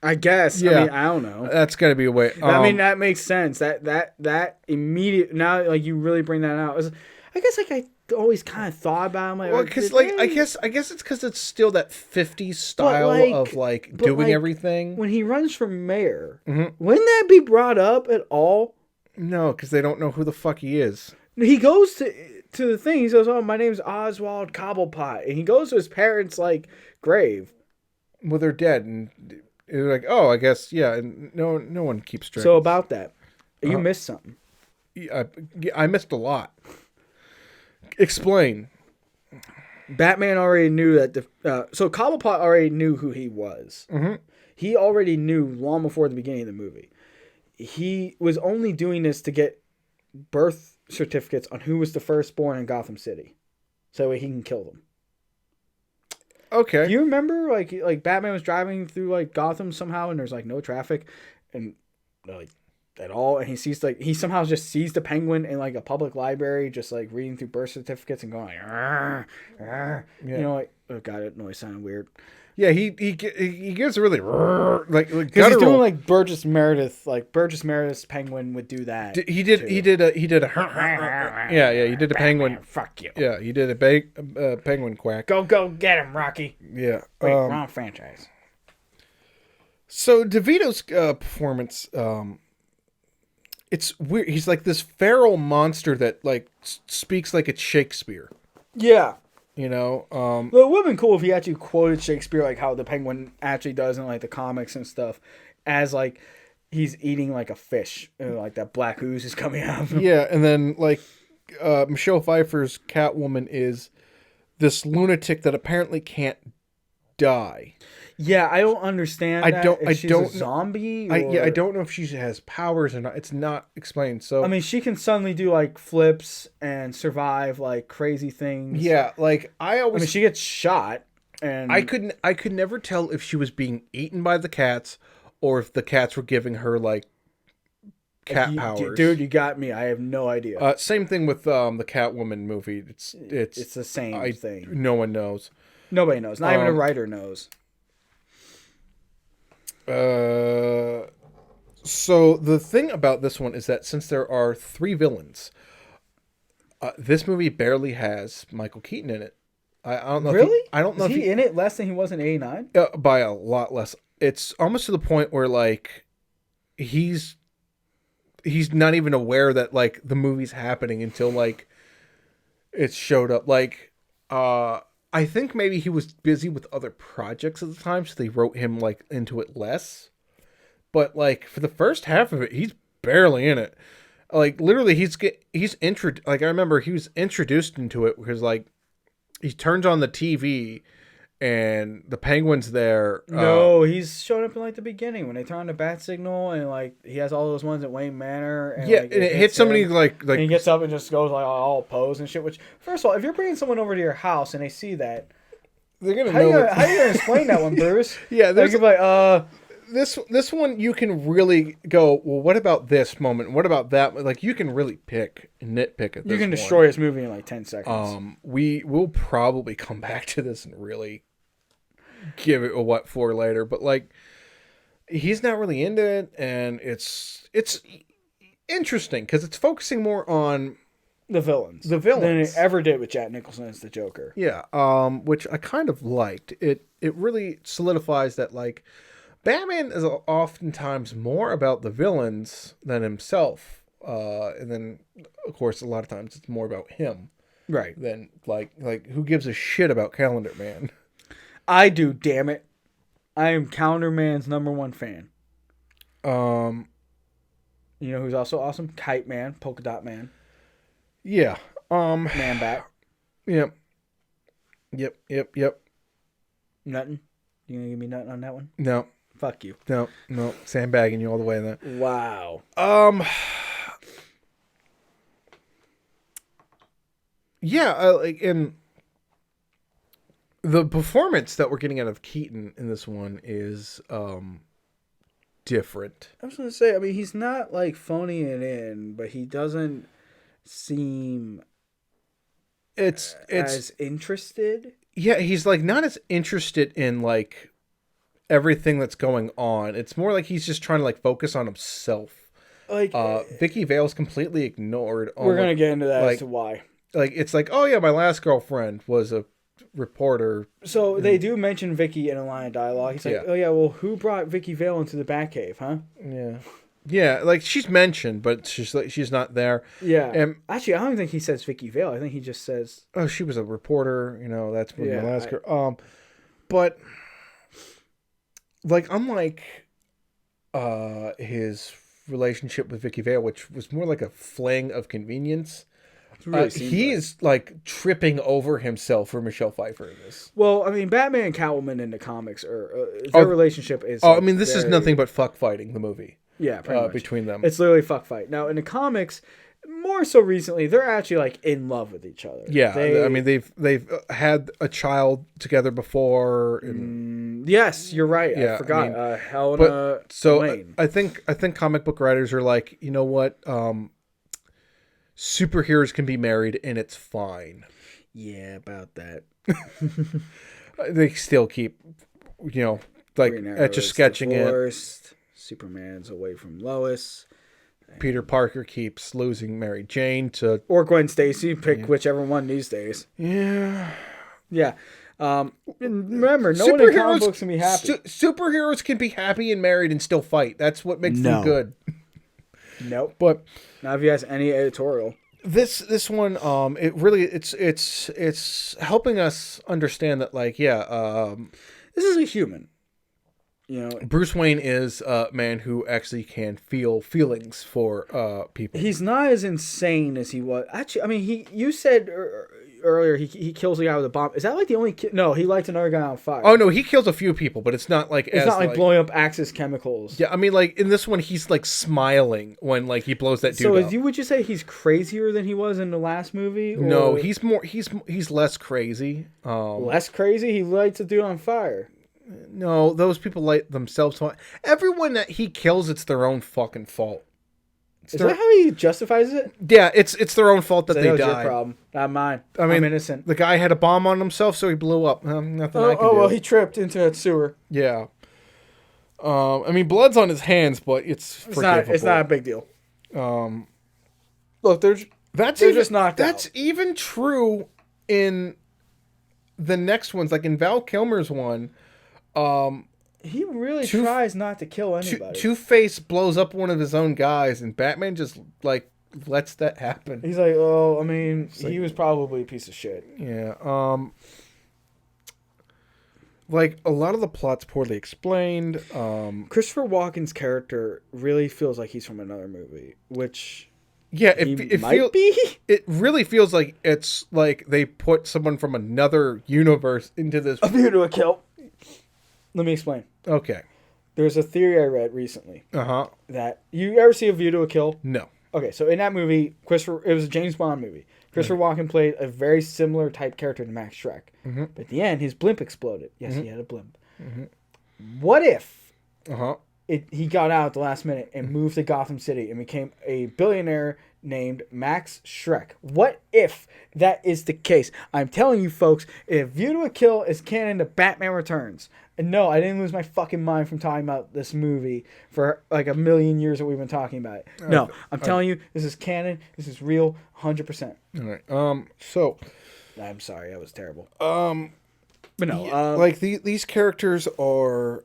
I guess. Yeah. I mean, I don't know. That's got to be a way. I mean, that makes sense. That immediate, now, like, you really bring that out. I guess, like, I always kind of thought about it. Like, well, because, like, I guess it's because it's still that 50s style of, like, doing everything. When he runs for mayor, wouldn't that be brought up at all? No, because they don't know who the fuck he is. He goes to the thing. He says, "Oh, my name's Oswald Cobblepot," and he goes to his parents' like grave. Well, they're dead, and they're like, "Oh, I guess, yeah." And no one keeps track. So about that, you missed something. I missed a lot. Explain. Batman already knew that so Cobblepot already knew who he was. Mm-hmm. He already knew long before the beginning of the movie. He was only doing this to get birth certificates on who was the firstborn in Gotham City. so that way he can kill them. Okay. Do you remember like Batman was driving through like Gotham somehow, and there's like no traffic, and like at all, and he sees like he somehow just sees the Penguin in like a public library, just like reading through birth certificates and going like, "Arr, arr." You know, like oh god, that noise sounded weird. Yeah, he gets really like Because he's doing like Burgess Meredith's Penguin would do that. he did a yeah he did a penguin. Fuck you. Yeah, he did a penguin quack. Go get him, Rocky. Yeah. Wait, wrong franchise. So DeVito's performance, it's weird. He's like this feral monster that like speaks like it's Shakespeare. Yeah. You know, Well, it would have been cool if he actually quoted Shakespeare, like how the Penguin actually does in like the comics and stuff, as like he's eating like a fish, like that black ooze is coming out of him. Yeah, and then like Michelle Pfeiffer's Catwoman is this lunatic that apparently can't die. Yeah, I don't understand. I don't a zombie. I don't know if she has powers or not. It's not explained. So I mean, she can suddenly do like flips and survive like crazy things. Yeah, like I mean, she gets shot, and I could never tell if she was being eaten by the cats or if the cats were giving her like cat powers. Dude, you got me. I have no idea. Same thing with the Catwoman movie. It's the same thing. No one knows. Nobody knows. Not even a writer knows. So the thing about this one is that since there are 3 villains, this movie barely has Michael Keaton in it. I don't know. Really? I don't know is if he in it less than he was in '89? By a lot less. It's almost to the point where like he's not even aware that like the movie's happening until like it showed up. Like I think maybe he was busy with other projects at the time, so they wrote him like into it less. But like for the first half of it, he's barely in it. Like literally, he's like I remember he was introduced into it because like he turns on the TV and the Penguin's there. No, he's showing up in like the beginning when they turn on the bat signal and like he has all those ones at Wayne Manor. And, yeah, like, and it hits somebody like and he gets up and just goes like all pose and shit. Which first of all, if you're bringing someone over to your house and they see that, they're gonna how you gonna explain that one, Bruce? Yeah, there's like this one you can really go, well, what about this moment? What about that? Like you can really nitpick at this. You can destroy this movie in like 10 seconds. We will probably come back to this and really give it a what for later, but like he's not really into it, and it's interesting because it's focusing more on the villains than it ever did with Jack Nicholson as the Joker. Yeah, which I kind of liked. It really solidifies that like Batman is oftentimes more about the villains than himself, and then of course a lot of times it's more about him, right? Than like who gives a shit about Calendar Man? I do, damn it. I am Calendar Man's #1 fan. You know who's also awesome? Kite Man, Polka Dot Man. Yeah. Man Bat. Yep. Nothing? You gonna give me nothing on that one? No. Fuck you. No. Sandbagging you all the way in that. Wow. Yeah, like in the performance that we're getting out of Keaton in this one is different. I was gonna say, I mean, he's not like phoning it in, but he doesn't seem it's as interested. Yeah, he's like not as interested in like everything that's going on. It's more like he's just trying to like focus on himself. Like Vicky Vale's completely ignored. We're gonna get into that like, as to why. Like it's like, oh yeah, my last girlfriend was a reporter. So they do mention Vicky in a line of dialogue. He's like, yeah. Oh yeah, well, who brought Vicky Vale into the Batcave, huh? Yeah, like she's mentioned, but she's not there. Yeah. And actually, I don't think he says Vicky Vale. I think he just says, oh, she was a reporter. You know, that's when the last girl. But like unlike his relationship with Vicky Vale, which was more like a fling of convenience. Really he is like tripping over himself for Michelle Pfeiffer in this. Well, I mean, Batman and Catwoman in the comics their relationship is. Oh, I mean, this is nothing but fuck fighting. The movie, yeah, pretty much. between them, it's literally fuck fight. Now in the comics, more so recently, they're actually like in love with each other. Yeah, I mean they've had a child together before. And, yes, you're right. Yeah, I forgot. I mean, Helena. so Lane. I think comic book writers are like, you know what, superheroes can be married and it's fine. Yeah, about that. They still keep, like etch a sketching divorced, it. Superman's away from Lois. Peter Parker keeps losing Mary Jane to... Or Gwen Stacy. Pick whichever one these days. Yeah. Yeah. Remember, no one in comic books can be happy. Superheroes can be happy and married and still fight. That's what makes them good. Nope. But now if you ask any editorial. This one, it really, it's helping us understand that, like, this is a human. Bruce Wayne is a man who actually can feel feelings for people. He's not as insane as he was. Actually, I mean, you said earlier he kills a guy with a bomb. Is that like the only? No, he lights another guy on fire. Oh no, he kills a few people, but it's not like it's not like blowing up Axis chemicals. Yeah, I mean, like in this one, he's like smiling when like he blows that dude up. So would you say he's crazier than he was in the last movie? Or? No, he's more. He's less crazy. Less crazy. He lights a dude on fire. No, those people light themselves on. Everyone that he kills, it's their own fucking fault. Is that how he justifies it? Yeah, it's their own fault that they died. Your problem, not mine. I'm innocent. The guy had a bomb on himself, so he blew up. Nothing I can do. Oh, well, he tripped into that sewer. Yeah. I mean, blood's on his hands, but it's forgivable. It's not a big deal. Look, they're just knocked out. That's even true in the next ones, like in Val Kilmer's one. He really tries not to kill anybody. Two-Face blows up one of his own guys, and Batman just, like, lets that happen. He's like, oh, I mean, he was probably a piece of shit. Yeah. Like, a lot of the plot's poorly explained. Christopher Walken's character really feels like he's from another movie, which... Yeah, it really feels like it's like they put someone from another universe into this. A View to a Kill. Let me explain. Okay. There's a theory I read recently. Uh-huh. That you ever see A View to a Kill? No. Okay, so in that movie, it was a James Bond movie. Christopher Walken played a very similar type character to Max Schreck. Mm-hmm. But at the end, his blimp exploded. Yes, he had a blimp. Mm-hmm. What if he got out at the last minute and moved to Gotham City and became a billionaire named Max Schreck? What if that is the case? I'm telling you, folks, if View to a Kill is canon to Batman Returns, and no, I didn't lose my fucking mind from talking about this movie for like a million years that we've been talking about it. No, I'm telling you, this is canon. This is real, 100%. All right. So, I'm sorry, that was terrible. But no, like these characters are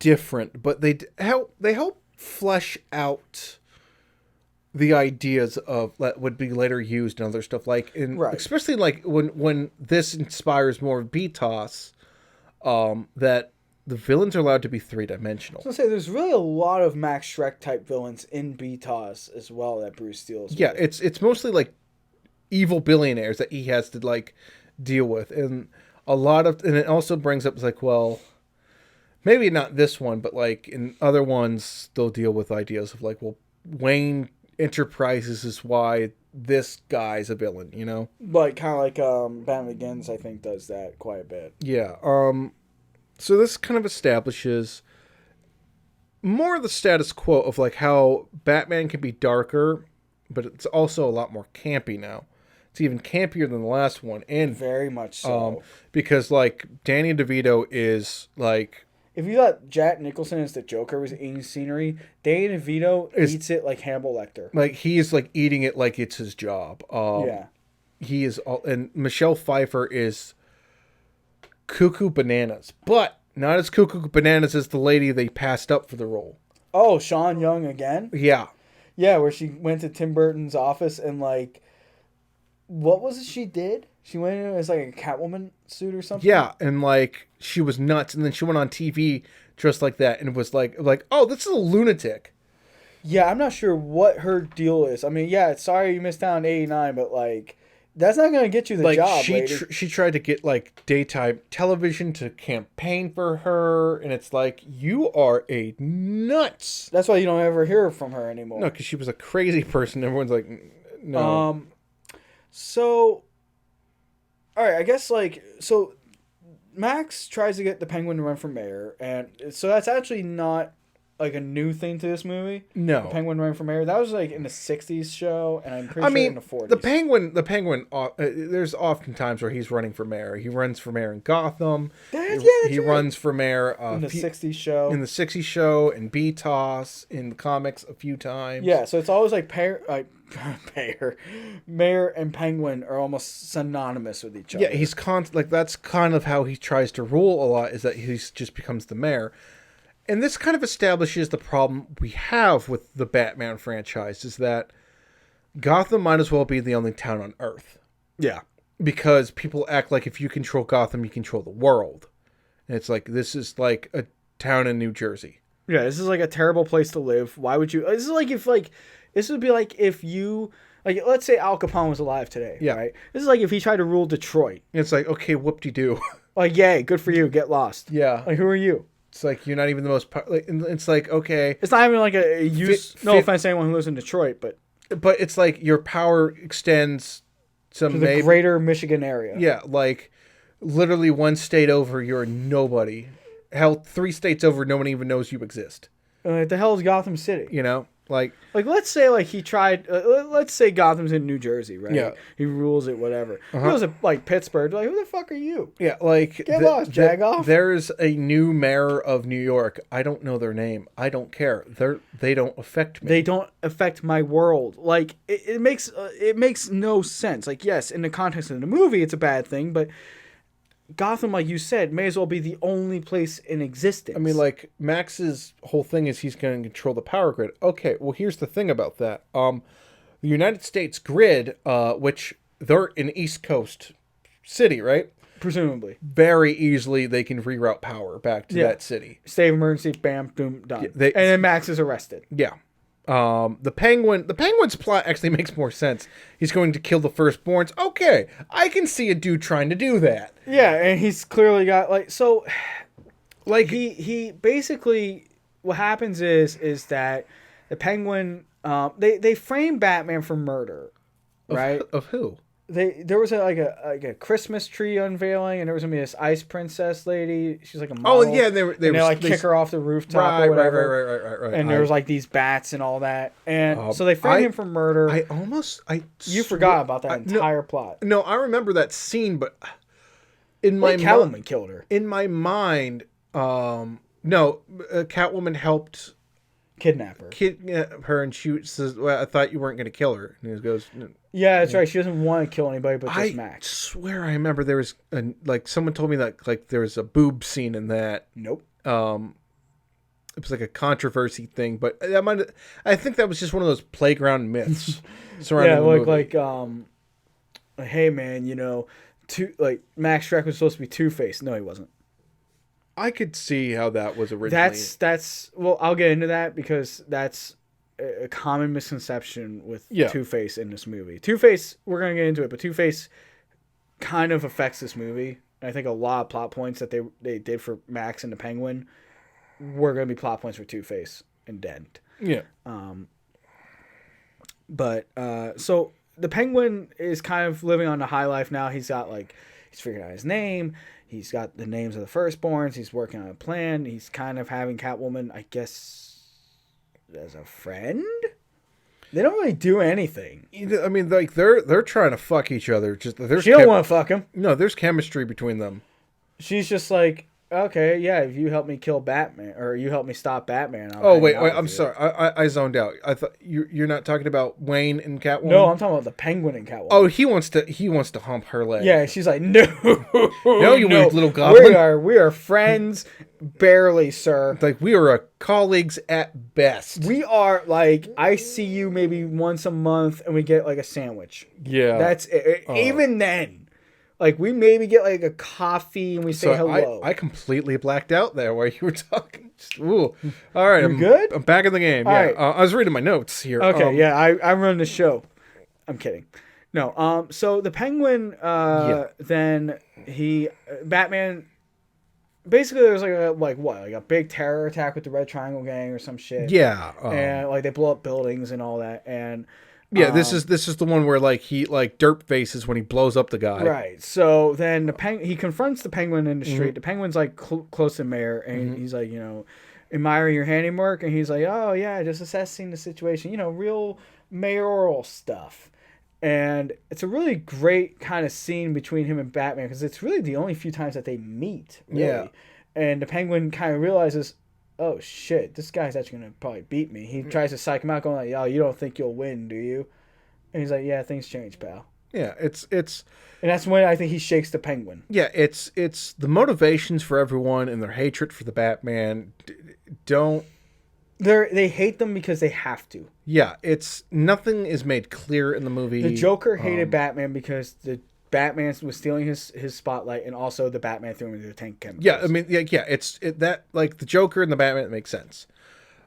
different, but they help flesh out the ideas of that would be later used in other stuff, like especially like when this inspires more of BTOS, that the villains are allowed to be three-dimensional. I was gonna say there's really a lot of Max Schreck type villains in BTOS as well that Bruce steals. Yeah, it's mostly like evil billionaires that he has to like deal with, and it also brings up like, well, maybe not this one, but like in other ones they'll deal with ideas of like, well, Wayne Enterprises is why this guy's a villain, like kind of like Batman Begins, I think, does that quite a bit. Yeah. So this kind of establishes more of the status quo of like how Batman can be darker, but it's also a lot more campy now. It's even campier than the last one, and very much so. Because like Danny DeVito is like, if you thought Jack Nicholson as the Joker was eating scenery, Danny DeVito eats it like Hannibal Lecter. Like he's like eating it like it's his job. Yeah, he is, and Michelle Pfeiffer is cuckoo bananas, but not as cuckoo bananas as the lady they passed up for the role. Oh, Sean Young again? Yeah, where she went to Tim Burton's office and like, what was it she did? She went in as like a Catwoman suit or something? Yeah, and like she was nuts, and then she went on TV dressed like that, and it was like, oh, this is a lunatic. Yeah, I'm not sure what her deal is. I mean, yeah, sorry you missed out on 89, but like, That's not going to get you the job, she lady. she tried to get like daytime television to campaign for her, and it's like, you are a nuts. That's why you don't ever hear from her anymore. No, because she was a crazy person. Everyone's like, no. So, all right, I guess so Max tries to get the Penguin to run for mayor, and so that's actually not like a new thing to this movie. No. The Penguin running for mayor. That was like in the 60s show, and I'm pretty sure in the 40s. The Penguin, there's often times where he's running for mayor. He runs for mayor in Gotham. He runs for mayor in the 60s show. In the 60s show, in BTOS, in the comics a few times. Yeah, so it's always like mayor and Penguin are almost synonymous with each other. Yeah, he's that's kind of how he tries to rule a lot, is that he just becomes the mayor. And this kind of establishes the problem we have with the Batman franchise, is that Gotham might as well be the only town on Earth. Yeah. Because people act like if you control Gotham, you control the world. And it's like, this is like a town in New Jersey. Yeah, this is like a terrible place to live. Why would you... This would be like if you... Like, let's say Al Capone was alive today, right? This is like if he tried to rule Detroit. It's like, okay, whoop-de-doo. Like, yay, good for you, get lost. Yeah. Like, who are you? It's like, you're not even the most... It's like, okay... It's not even like a use... No offense to anyone who lives in Detroit, but... But it's like your power extends to the greater Michigan area. Yeah, like, literally one state over, you're nobody. Hell, 3 states over, no one even knows you exist. The hell is Gotham City? You know? Like, let's say like he tried. Let's say Gotham's in New Jersey, right? Yeah. He rules it, whatever. He goes to like Pittsburgh. Like, who the fuck are you? Yeah, like get lost, Jagoff. There's a new mayor of New York. I don't know their name. I don't care. They don't affect me. They don't affect my world. Like it makes no sense. Like, yes, in the context of the movie, it's a bad thing, but Gotham, like you said, may as well be the only place in existence. I mean, like, Max's whole thing is he's going to control the power grid. Okay, well, here's the thing about that. The United States grid, which they're an East Coast city, right? Presumably. Very easily, they can reroute power back to that city. State of emergency, bam, boom, done. And then Max is arrested. Yeah. The Penguin's plot actually makes more sense. He's going to kill the firstborns. Okay, I can see a dude trying to do that. Yeah, and he's clearly got he basically, what happens is that the Penguin they frame Batman for murder, right? Of who? There was a Christmas tree unveiling, and there was gonna be this ice princess lady. She's like a model. Oh yeah, they kick her off the rooftop or whatever. Right. And there was like these bats and all that, and so they framed him for murder. You forgot about that entire plot. No, I remember that scene, but in my mind, Catwoman killed her. In my mind, no, Catwoman helped kidnap her, and she says, "Well, I thought you weren't going to kill her." And he goes, "Yeah, that's right. She doesn't want to kill anybody, but just Max." I swear, I remember there was someone told me that like there was a boob scene in that. Nope. It was like a controversy thing, but I think that was just one of those playground myths surrounding the movie. Hey man, Max Shrek was supposed to be Two-Face. No, he wasn't. I could see how that was originally. That's well, I'll get into that because that's a common misconception with Two-Face in this movie. Two-Face, we're gonna get into it, but Two-Face kind of affects this movie. And I think a lot of plot points that they did for Max and the Penguin were gonna be plot points for Two-Face and Dent. Yeah. So the Penguin is kind of living on the high life now. He's figured out his name. He's got the names of the firstborns. He's working on a plan. He's kind of having Catwoman, I guess, as a friend. They don't really do anything. I mean, like they're trying to fuck each other. She don't want to fuck him. No, there's chemistry between them. She's just like, okay, yeah, if you help me kill Batman, or you help me stop Batman. Wait, I'm sorry. I zoned out. I thought you're not talking about Wayne and Catwoman. No, I'm talking about the Penguin and Catwoman. Oh, he wants to hump her leg. Yeah, she's like, no, you weak little goblin. We are friends, barely, sir. Like we are colleagues at best. We are like, I see you maybe once a month, and we get like a sandwich. Yeah, that's it. Even then. Like, we maybe get, like, a coffee and we say hello. I completely blacked out there while you were talking. Ooh. All right. I'm good? I'm back in the game. All yeah. right. I was reading my notes here. Okay, I run the show. I'm kidding. No. So the Penguin. Then Batman. Basically, there's like a big terror attack with the Red Triangle Gang or some shit. Yeah. And like they blow up buildings and all that. And yeah, this is the one where like he like dirt faces when he blows up the guy. right. So then he confronts the Penguin in the street. The Penguin's like close to the mayor, and he's like, admiring your handiwork, and he's like, oh yeah, just assessing the situation. Real mayoral stuff. And it's a really great kind of scene between him and Batman because it's really the only few times that they meet. Really. Yeah. And the Penguin kind of realizes, oh shit, this guy's actually going to probably beat me. He tries to psych him out, going like, oh, you don't think you'll win, do you? And he's like, yeah, things change, pal. Yeah, it's And that's when I think he shakes the Penguin. yeah, it's the motivations for everyone and their hatred for the Batman don't. They hate them because they have to. Yeah, it's nothing is made clear in the movie. The Joker hated Batman because the Batman was stealing his spotlight, and also the Batman threw him into the tank chemicals. Yeah, I mean, that like the Joker and the Batman makes sense.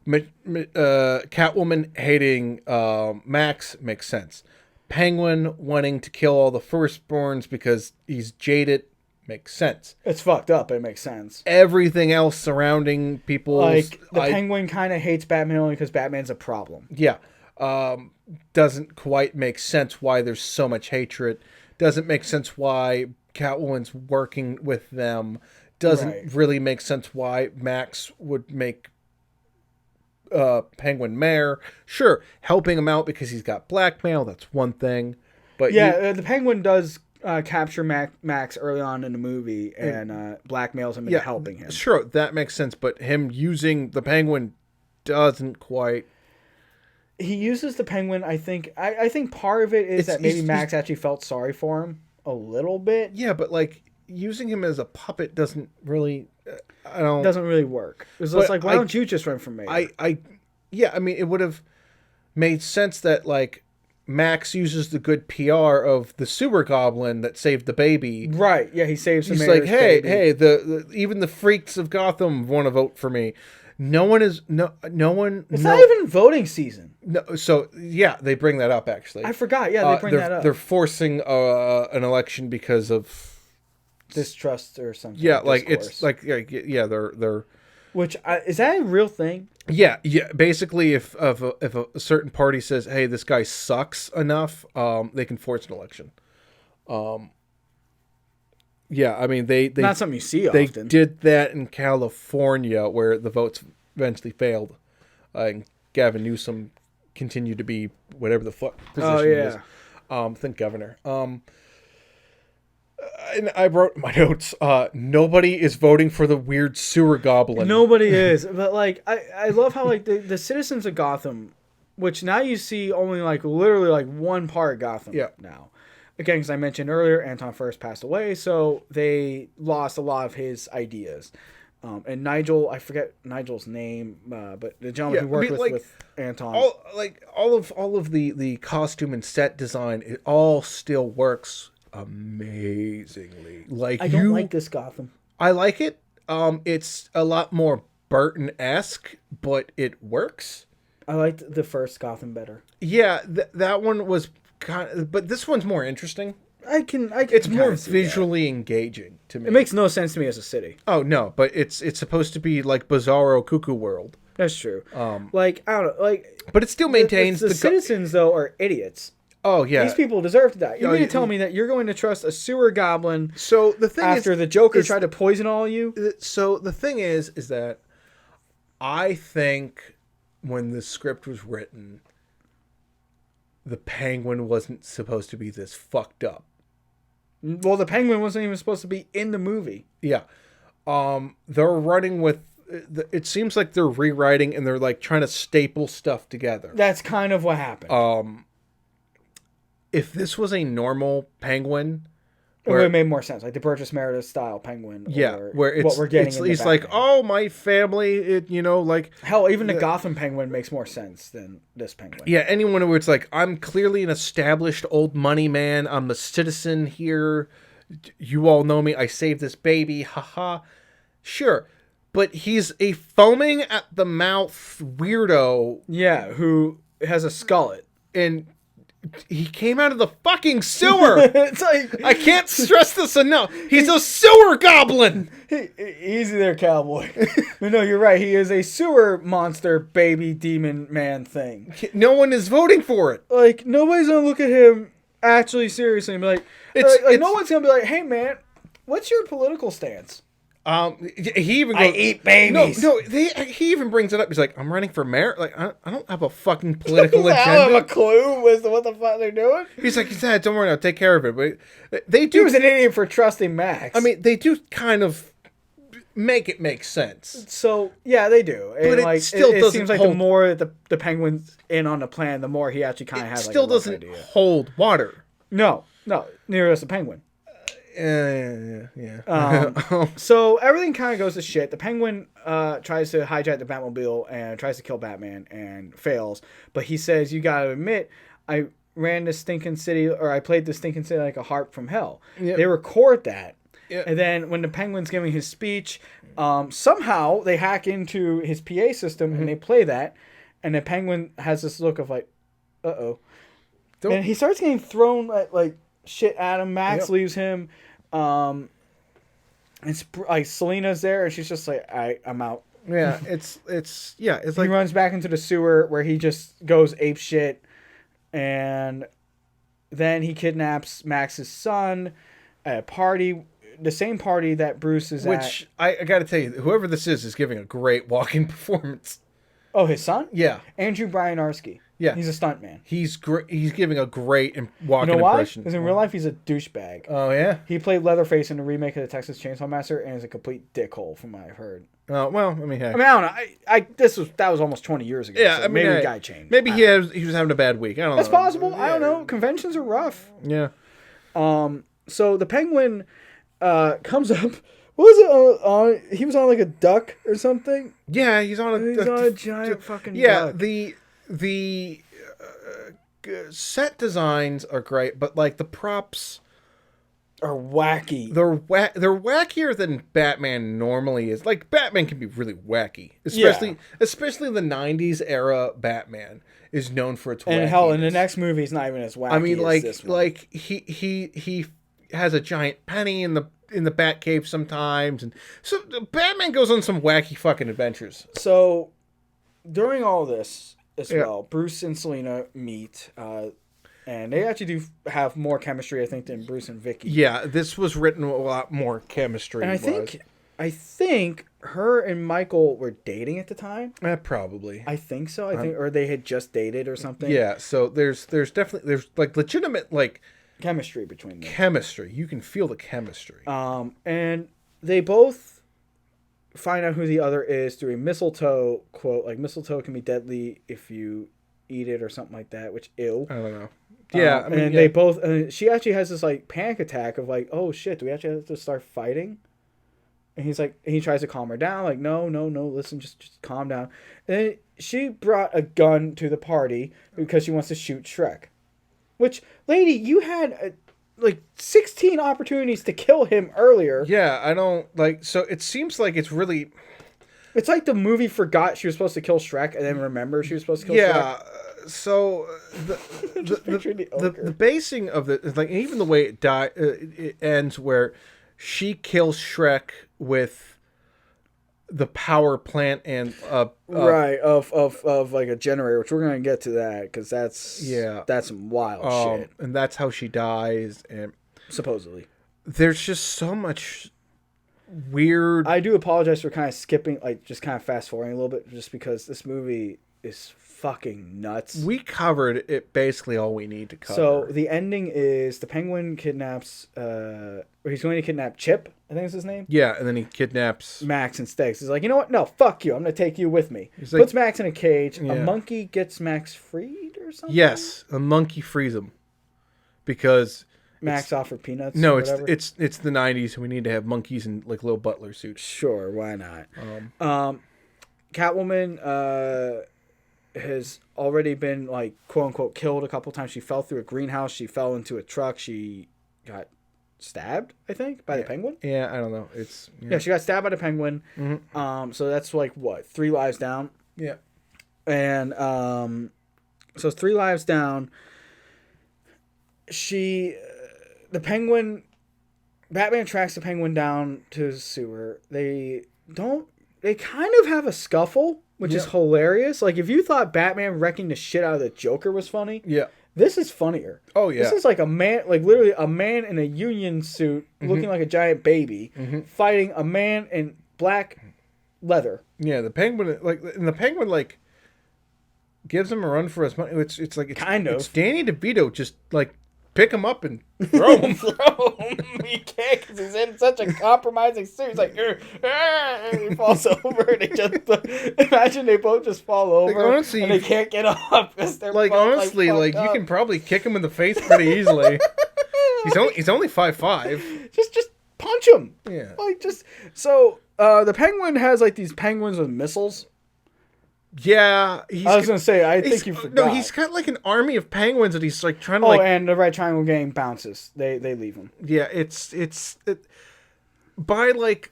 Catwoman hating Max makes sense. Penguin wanting to kill all the firstborns because he's jaded makes sense. It's fucked up, but it makes sense. Everything else surrounding people, like the Penguin kind of hates Batman only because Batman's a problem. Yeah, doesn't quite make sense why there's so much hatred. Doesn't make sense why Catwoman's working with them. Doesn't really make sense why Max would make Penguin mayor. Sure, helping him out because he's got blackmail, that's one thing. But the Penguin does capture Max early on in the movie and blackmails him into helping him. Sure, that makes sense, but him using the Penguin doesn't quite. He uses the Penguin, I think. I think part of it is that maybe Max actually felt sorry for him a little bit. Yeah, but like using him as a puppet doesn't really. Doesn't really work. It's just like, why don't you just run for mayor? I mean, it would have made sense that like Max uses the good PR of the sewer goblin that saved the baby. Right. Yeah, he saves the He's mayor's like, hey, baby. the even the freaks of Gotham want to vote for me. No one. It's not even voting season. No, so yeah, they bring that up actually. I forgot. Yeah, they bring that up. They're forcing an election because of distrust or something. Yeah, like discourse. it's like they're. Which is that a real thing? Yeah. Basically, if a certain party says, "Hey, this guy sucks enough," they can force an election. Yeah, I mean they not something you see they often. They did that in California where the votes eventually failed, and Gavin Newsom continued to be whatever the fuck position he is. Think governor. And I wrote in my notes, nobody is voting for the weird sewer goblin. Nobody is. But, like, I love how, like, the citizens of Gotham, which now you see only, like, literally, like, one part of Gotham now. Again, as I mentioned earlier, Anton first passed away, so they lost a lot of his ideas. And Nigel, I forget Nigel's name, but the gentleman who worked with Anton. All of the costume and set design, it all still works amazingly. Like I don't like this Gotham. I like it. It's a lot more Burton-esque, but it works. I liked the first Gotham better. Yeah, that one was kind of, but this one's more interesting. I can it's more visually engaging to me. It makes no sense to me as a city. Oh no, but it's supposed to be like Bizarro Cuckoo World. That's true. Like I don't know, like, but it still maintains the citizens though are idiots. Oh yeah, these people deserve to die. You mean to tell me that you're going to trust a sewer goblin? So the thing after the Joker tried to poison all of you. So the thing is that I think when the script was written, the Penguin wasn't supposed to be this fucked up. Well, the Penguin wasn't even supposed to be in the movie. Yeah, they're running with. It seems like they're rewriting and they're like trying to staple stuff together. That's kind of what happened. If this was a normal Penguin, it would have made more sense, like the Burgess Meredith style Penguin. Yeah, where it's what we're getting. He's like, oh, my family. Like hell, even the Gotham Penguin makes more sense than this Penguin. Yeah, anyone who it's like, I'm clearly an established old money man. I'm a citizen here. You all know me. I saved this baby. Haha. Sure. But he's a foaming at the mouth weirdo. Yeah, who has a skullet. And He came out of the fucking sewer. It's like I can't stress this enough. He's a sewer goblin. Easy there, cowboy. But no, you're right. He is a sewer monster, baby, demon, man thing. No one is voting for it. Like, nobody's gonna look at him actually seriously and be like, no one's gonna be like, hey, man, what's your political stance? He even goes, I eat babies. No, he even brings it up. He's like, I'm running for mayor. Like, I don't have a fucking political agenda. I don't have a clue as to what the fuck they're doing. He's like, don't worry, I'll take care of it. But they do. He was an idiot for trusting Max. I mean, they do kind of make it make sense. So yeah, they do. And but like, it still doesn't. It seems like the more the Penguin's in on the plan, the more he actually kind of has. Still like, a doesn't idea. hold water. No, neither does the Penguin. Yeah. So everything kind of goes to shit. The Penguin tries to hijack the Batmobile and tries to kill Batman and fails. But he says, "You gotta admit, I ran this stinking city, or I played this stinking city like a harp from hell." Yep. They record that. Yep. And then when the Penguin's giving his speech, somehow they hack into his PA system and they play that. And the Penguin has this look of like, uh-oh. And he starts getting thrown like shit at him. Max leaves him. It's like Selena's there and she's just like, I'm out. Yeah, it's like he runs back into the sewer where he just goes ape shit, and then he kidnaps Max's son at a party, the same party that Bruce is at. Which I got to tell you, whoever this is giving a great walking performance. Oh, his son? Yeah, Andrew Bryanarski. Yeah, he's a stuntman. He's great. He's giving a great walking you know why? impression. Because in real life, he's a douchebag. Oh yeah. He played Leatherface in the remake of the Texas Chainsaw Massacre, and is a complete dickhole, from what I've heard. Oh well, I mean, I don't know. That was almost 20 years ago. Yeah, so I mean, maybe the guy changed. Maybe he was having a bad week. I don't know. That's possible. I don't know. Conventions are rough. Yeah. So the Penguin comes up. What was it? He was on like a duck or something. Yeah, he's on a giant fucking duck. Yeah, the set designs are great, but like the props are wacky. They're wackier than Batman normally is. Like Batman can be really wacky, especially the 90s era Batman is known for its wackiness. And hell, in the next movie, he's not even as wacky. I mean, as this one. like he has a giant penny in the Batcave sometimes, and so Batman goes on some wacky fucking adventures. So during all this as well, Bruce and Selena meet, and they actually do have more chemistry, I think, than Bruce and Vicky. Yeah, this was written a lot more chemistry. And I think her and Michael were dating at the time. Probably. I think so. I think, or they had just dated or something. Yeah. So there's definitely like legitimate like chemistry between them. Chemistry. You can feel the chemistry. And they both find out who the other is through a mistletoe quote. Like, mistletoe can be deadly if you eat it or something like that, which ew. I don't know. Yeah. I mean, they both, she actually has this like panic attack of like, oh shit, do we actually have to start fighting? And he's like, he tries to calm her down. Like, no, listen, just calm down. And then she brought a gun to the party because she wants to shoot Shrek. Which, lady, you had like 16 opportunities to kill him earlier. Yeah, I don't like. So it seems like it's really. It's like the movie forgot she was supposed to kill Shrek and then remember she was supposed to kill Shrek. Yeah. So the basing of the like even the way it ends where she kills Shrek with the power plant and right of like a generator, which we're gonna get to that because that's some wild shit, and that's how she dies. And supposedly there's just so much weird. I do apologize for kind of skipping, like just kind of fast forwarding a little bit, just because this movie is fucking nuts. We covered it basically all we need to cover. So the ending is the Penguin kidnaps or he's going to kidnap Chip, I think is his name. Yeah, and then he kidnaps Max instead. He's like, you know what? No, fuck you. I'm going to take you with me. He's like, puts Max in a cage. Yeah. A monkey gets Max freed or something? Yes, a monkey frees him. Because Max offered peanuts. No, it's the 90s and we need to have monkeys in like little butler suits. Sure, why not? Catwoman has already been like quote unquote killed a couple times. She fell through a greenhouse. She fell into a truck. She got stabbed, I think, by the Penguin. Yeah, I don't know. She got stabbed by the Penguin. Mm-hmm. So that's like what, 3 lives down. Yeah, and so 3 lives down. the Penguin, Batman tracks the Penguin down to the sewer. They kind of have a scuffle, which is hilarious. Like, if you thought Batman wrecking the shit out of the Joker was funny, Yeah. this is funnier. Oh, yeah. This is like a man, like literally a man in a Union suit looking like a giant baby fighting a man in black leather. Yeah, the Penguin, like, gives him a run for his money. It's Kind of. It's Danny DeVito just, like, pick him up and throw him. He can't because he's in such a compromising suit. He's like, and he falls over, and they just imagine they both just fall over, Like, honestly, and they can't get up because they're like, both, honestly, like you can probably kick him in the face pretty easily. He's only 5'5". just punch him. Yeah. Like, just so the Penguin has like these penguins with missiles. Yeah, I was gonna say, I think you forgot. No, he's got like an army of penguins that he's like trying to and the Red Triangle Gang bounces. They leave him. Yeah, by like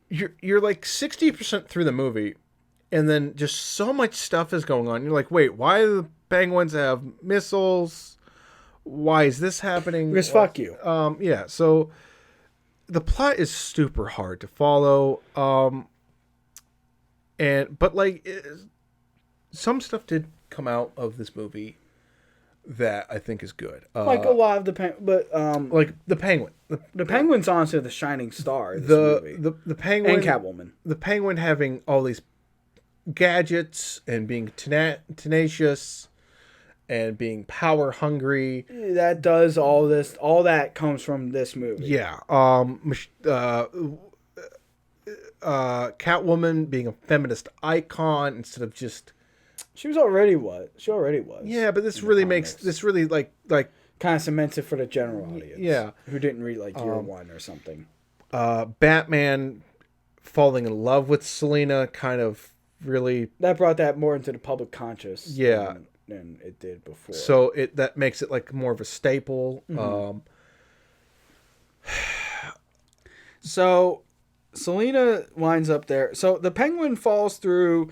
you're like 60% through the movie, and then just so much stuff is going on. You're like, wait, why do the penguins have missiles? Why is this happening? Because fuck you. Yeah. So the plot is super hard to follow. Some stuff did come out of this movie that I think is good. Like a lot of like the Penguin. The Penguin's honestly the shining star of this movie. The Penguin and Catwoman. The Penguin having all these gadgets and being tenacious and being power hungry. That does all this. All that comes from this movie. Yeah. Catwoman being a feminist icon instead of just. She already was. Yeah, but this really like kind of cements it for the general audience. Yeah. Who didn't read like Year One or something. Batman falling in love with Selina kind of really that brought that more into the public conscious. Yeah. Than it did before. So that makes it like more of a staple. Mm-hmm. So Selina winds up there. So the Penguin falls through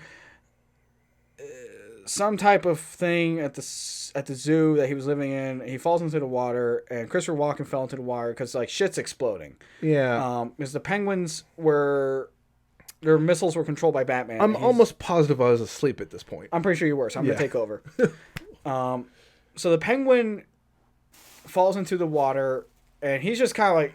some type of thing at the zoo that he was living in. He falls into the water, and Christopher Walken fell into the water because like shit's exploding. Yeah. Because the Penguins their missiles were controlled by Batman. I'm almost positive I was asleep at this point. I'm pretty sure you were, so I'm gonna take over. So the Penguin falls into the water, and he's just kind of like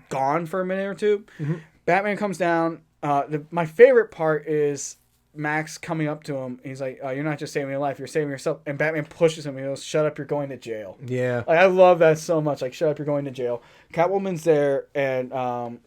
gone for a minute or two. Mm-hmm. Batman comes down. My favorite part is Max coming up to him. He's like, "You're not just saving your life; you're saving yourself." And Batman pushes him. He goes, "Shut up! You're going to jail." Yeah, like I love that so much. Like, "Shut up! You're going to jail." Catwoman's there, and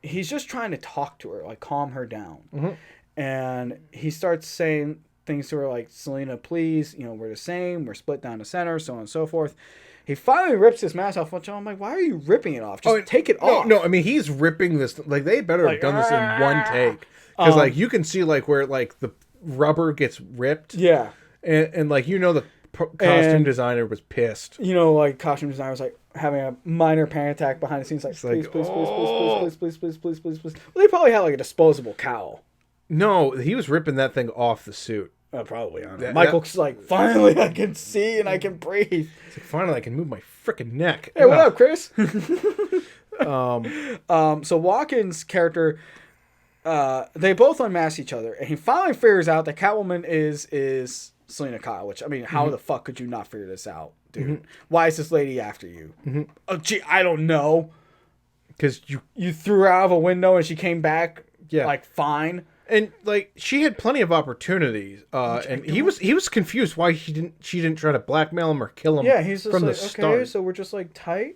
he's just trying to talk to her, like calm her down. Mm-hmm. And he starts saying things to her like, "Selina, please, we're the same. We're split down the center, so on and so forth." He finally rips his mask off, which I'm like, why are you ripping it off? Just take it off. No, I mean, he's ripping this. Like, they better have done this in one take. Because, you can see, like, where, like, the rubber gets ripped. Yeah. And like, the costume designer was pissed. Like, costume designer was, like, having a minor panic attack behind the scenes. Like, please. Well, they probably had, like, a disposable cowl. No, he was ripping that thing off the suit. Probably. I don't know. Michael's like, finally I can see and I can breathe. It's like, finally I can move my freaking neck. Hey, what up, Chris? So Walken's character, they both unmask each other, and he finally figures out that Catwoman is Selina Kyle. Which, I mean, how the fuck could you not figure this out, dude? Mm-hmm. Why is this lady after you? Mm-hmm. Oh, gee, I don't know. Because you threw her out of a window and she came back, like, fine. And like, she had plenty of opportunities, and he was confused why she didn't try to blackmail him or kill him. Yeah, he's just from like, the start. Okay, so we're just like tight.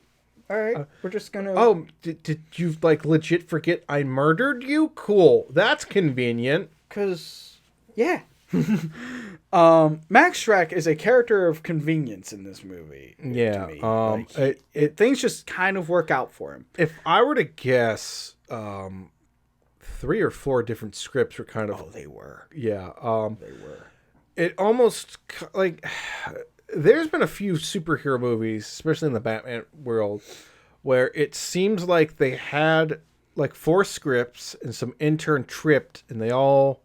All right, we're just gonna. Oh, did you like legit forget I murdered you? Cool, that's convenient. Cause yeah, Max Schreck is a character of convenience in this movie. Yeah, to me. Things just kind of work out for him. If I were to guess, 3 or 4 different scripts were kind of. Oh, they were. Yeah. They were. It almost like there's been a few superhero movies, especially in the Batman world, where it seems like they had like 4 scripts and some intern tripped, and they all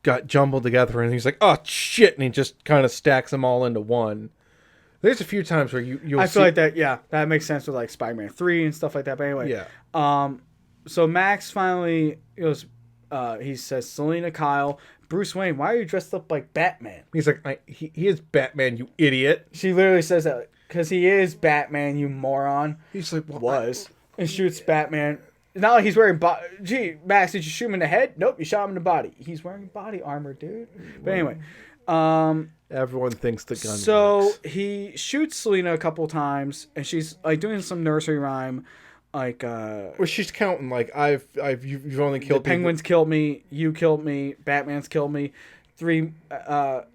got jumbled together, and he's like, "Oh shit!" and he just kind of stacks them all into one. There's a few times where you'll I see... feel like that. Yeah, that makes sense with like Spider-Man 3 and stuff like that. But anyway, Yeah. So Max finally goes. He says, "Selena, Kyle, Bruce Wayne, why are you dressed up like Batman?" He's like, he is Batman, you idiot. She literally says that because he is Batman, you moron. He's like, well, Was and shoots Batman. It's not like he's wearing Gee, Max, did you shoot him in the head? Nope, you shot him in the body. He's wearing body armor, dude. But anyway, everyone thinks the gun so works. he shoots Selena a couple times, and she's like doing some nursery rhyme, like Well, she's counting like you've only the killed Penguins killed me, you killed me, Batman's killed me, 3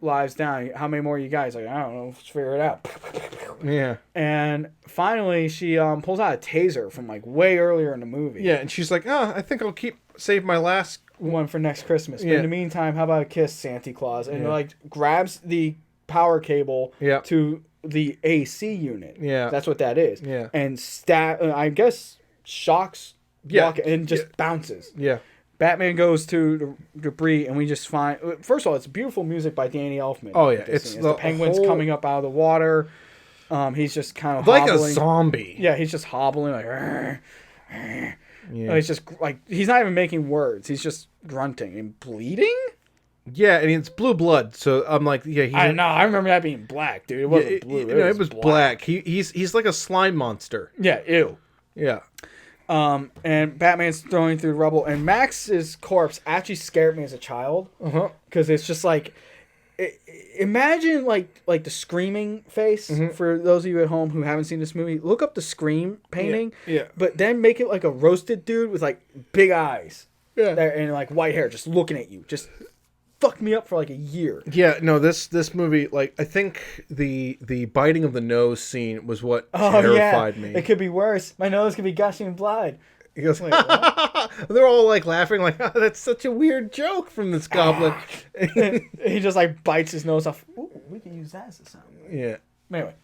lives down. How many more are you guys? Like, I don't know, let's figure it out. people. Yeah. And finally, she pulls out a taser from like way earlier in the movie. Yeah, and she's like, I think I'll save my last... One for next Christmas. But Yeah. in the meantime, how about a kiss, Santa Claus? And Yeah. like grabs the power cable Yeah. to the AC unit. Yeah. That's what that is. Yeah. And I guess shocks walk and just bounces. Yeah. Batman goes to the debris, and we just find. First of all, it's beautiful music by Danny Elfman. Oh, yeah. This It's scene. the the penguins whole- coming up out of the water. He's just kind of Like hobbling. a zombie. Yeah, he's just hobbling like. "Arr, arr." Yeah. It's just like he's not even making words. He's just grunting and bleeding. Yeah, and it's blue blood, so I'm like, yeah, he's... I remember that being black, dude. It wasn't yeah, blue. it was black. He's like a slime monster. Yeah, ew. Yeah. And Batman's throwing through rubble, and Max's corpse actually scared me as a child because it's just like, imagine like the screaming face for those of you at home who haven't seen this movie. Look up the Scream painting, Yeah. but then make it like a roasted dude with like big eyes, Yeah. and like white hair, just looking at you, just fucked me up for like a year. Yeah, no, this movie, like, I think the biting of the nose scene was what terrified me. It could be worse. My nose could be gushing blood. He goes, Wait, what? they're all like laughing, like, oh, that's such a weird joke from this goblin. He just like bites his nose off. Ooh, we can use that as a sound. Yeah. Anyway,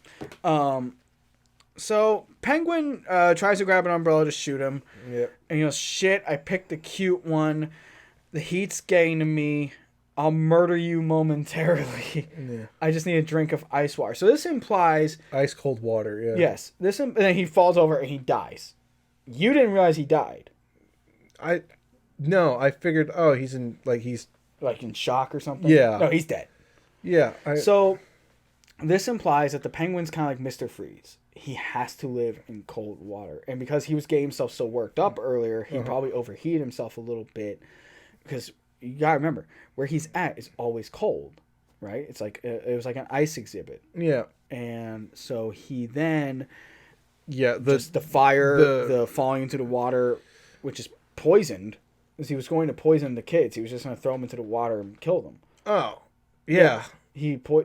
so Penguin tries to grab an umbrella to shoot him. Yeah. And he goes, "Shit, I picked the cute one. The heat's getting to me. I'll murder you momentarily. Yeah. I just need a drink of ice water." So this implies, Ice cold water, yeah. yes, and then he falls over and he dies. You didn't realize he died. No, I figured, oh, he's in shock or something? Yeah. No, he's dead. Yeah. So this implies that the Penguin's kind of like Mr. Freeze. He has to live in cold water. And because he was getting himself so worked up earlier, he probably overheated himself a little bit. Because you got to remember, where he's at is always cold, right? It's like, it was like an ice exhibit. Yeah. And so he then, Yeah, the fire, the falling into the water, which is poisoned, because he was going to poison the kids. He was just going to throw them into the water and kill them. Oh. Yeah.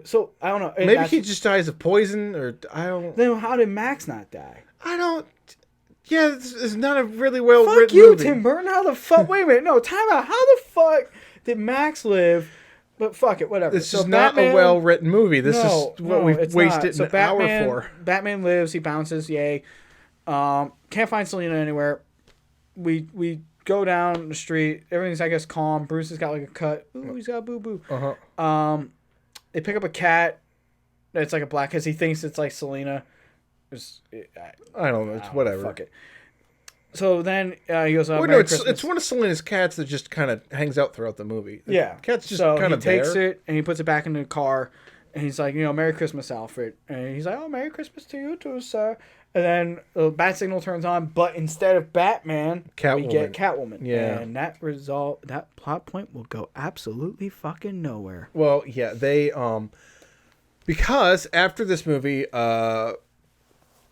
So, I don't know. And Maybe he just dies of poison, or I don't... Then how did Max not die? I don't... Yeah, it's not a really well Fuck written you, movie. Tim Burton. How the fuck? Wait a minute. No, time out. How the fuck did Max live? But fuck it, whatever. This is not a well written movie. This is what we've it's wasted not. an hour for. Batman lives. He bounces. Yay. Can't find Selena anywhere. We go down the street. Everything's, I guess, calm. Bruce has got like a cut. Ooh, he's got a boo boo. They pick up a cat. It's like a black, because he thinks it's like Selena. I don't know. It's whatever. Fuck it. So then he goes, Well, Merry no, Christmas. it's one of Selena's cats that just kind of hangs out throughout the movie. The Yeah. cat's just so kind he of takes there. it and he puts it back in the car, and he's like, Merry Christmas, Alfred. And he's like, oh, Merry Christmas to you too, sir. And then the bat signal turns on, but instead of Batman, we get Catwoman. Yeah. And that plot point will go absolutely fucking nowhere. Well, yeah, they because after this movie,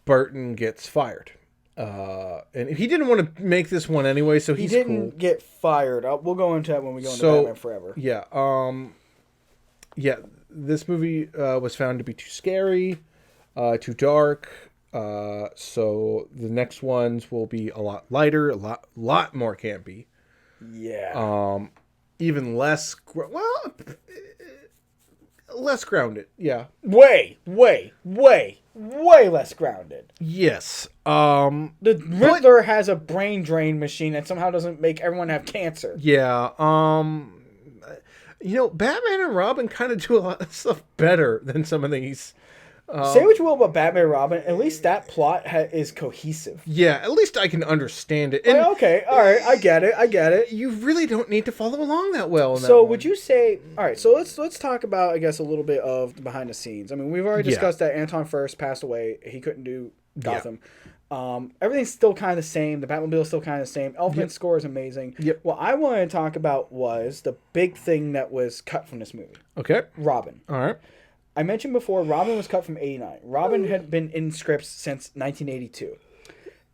Burton gets fired. And he didn't want to make this one anyway, so He he's didn't cool. get fired. We'll go into that when we go into So, Batman Forever. Yeah. Yeah, this movie was found to be too scary, too dark. So the next ones will be a lot lighter, a lot more campy. Yeah. Even less, less grounded. Yeah. Way less grounded. Yes. The Riddler has a brain drain machine that somehow doesn't make everyone have cancer. Yeah. Batman and Robin kind of do a lot of stuff better than some of these. Say what you will about Batman and Robin, at least that plot is cohesive. Yeah, at least I can understand it. And okay, all right, I get it. you really don't need to follow along that well. So would you say? All right, so let's talk about, I guess, a little bit of the behind the scenes. I mean, we've already discussed that Anton Furst passed away. He couldn't do Gotham. Everything's still kind of the same. The Batmobile is still kind of the same. Elfman's score is amazing. Yep. What I wanted to talk about was the big thing that was cut from this movie. Okay. Robin. All right. I mentioned before, Robin was cut from 89. Robin had been in scripts since 1982.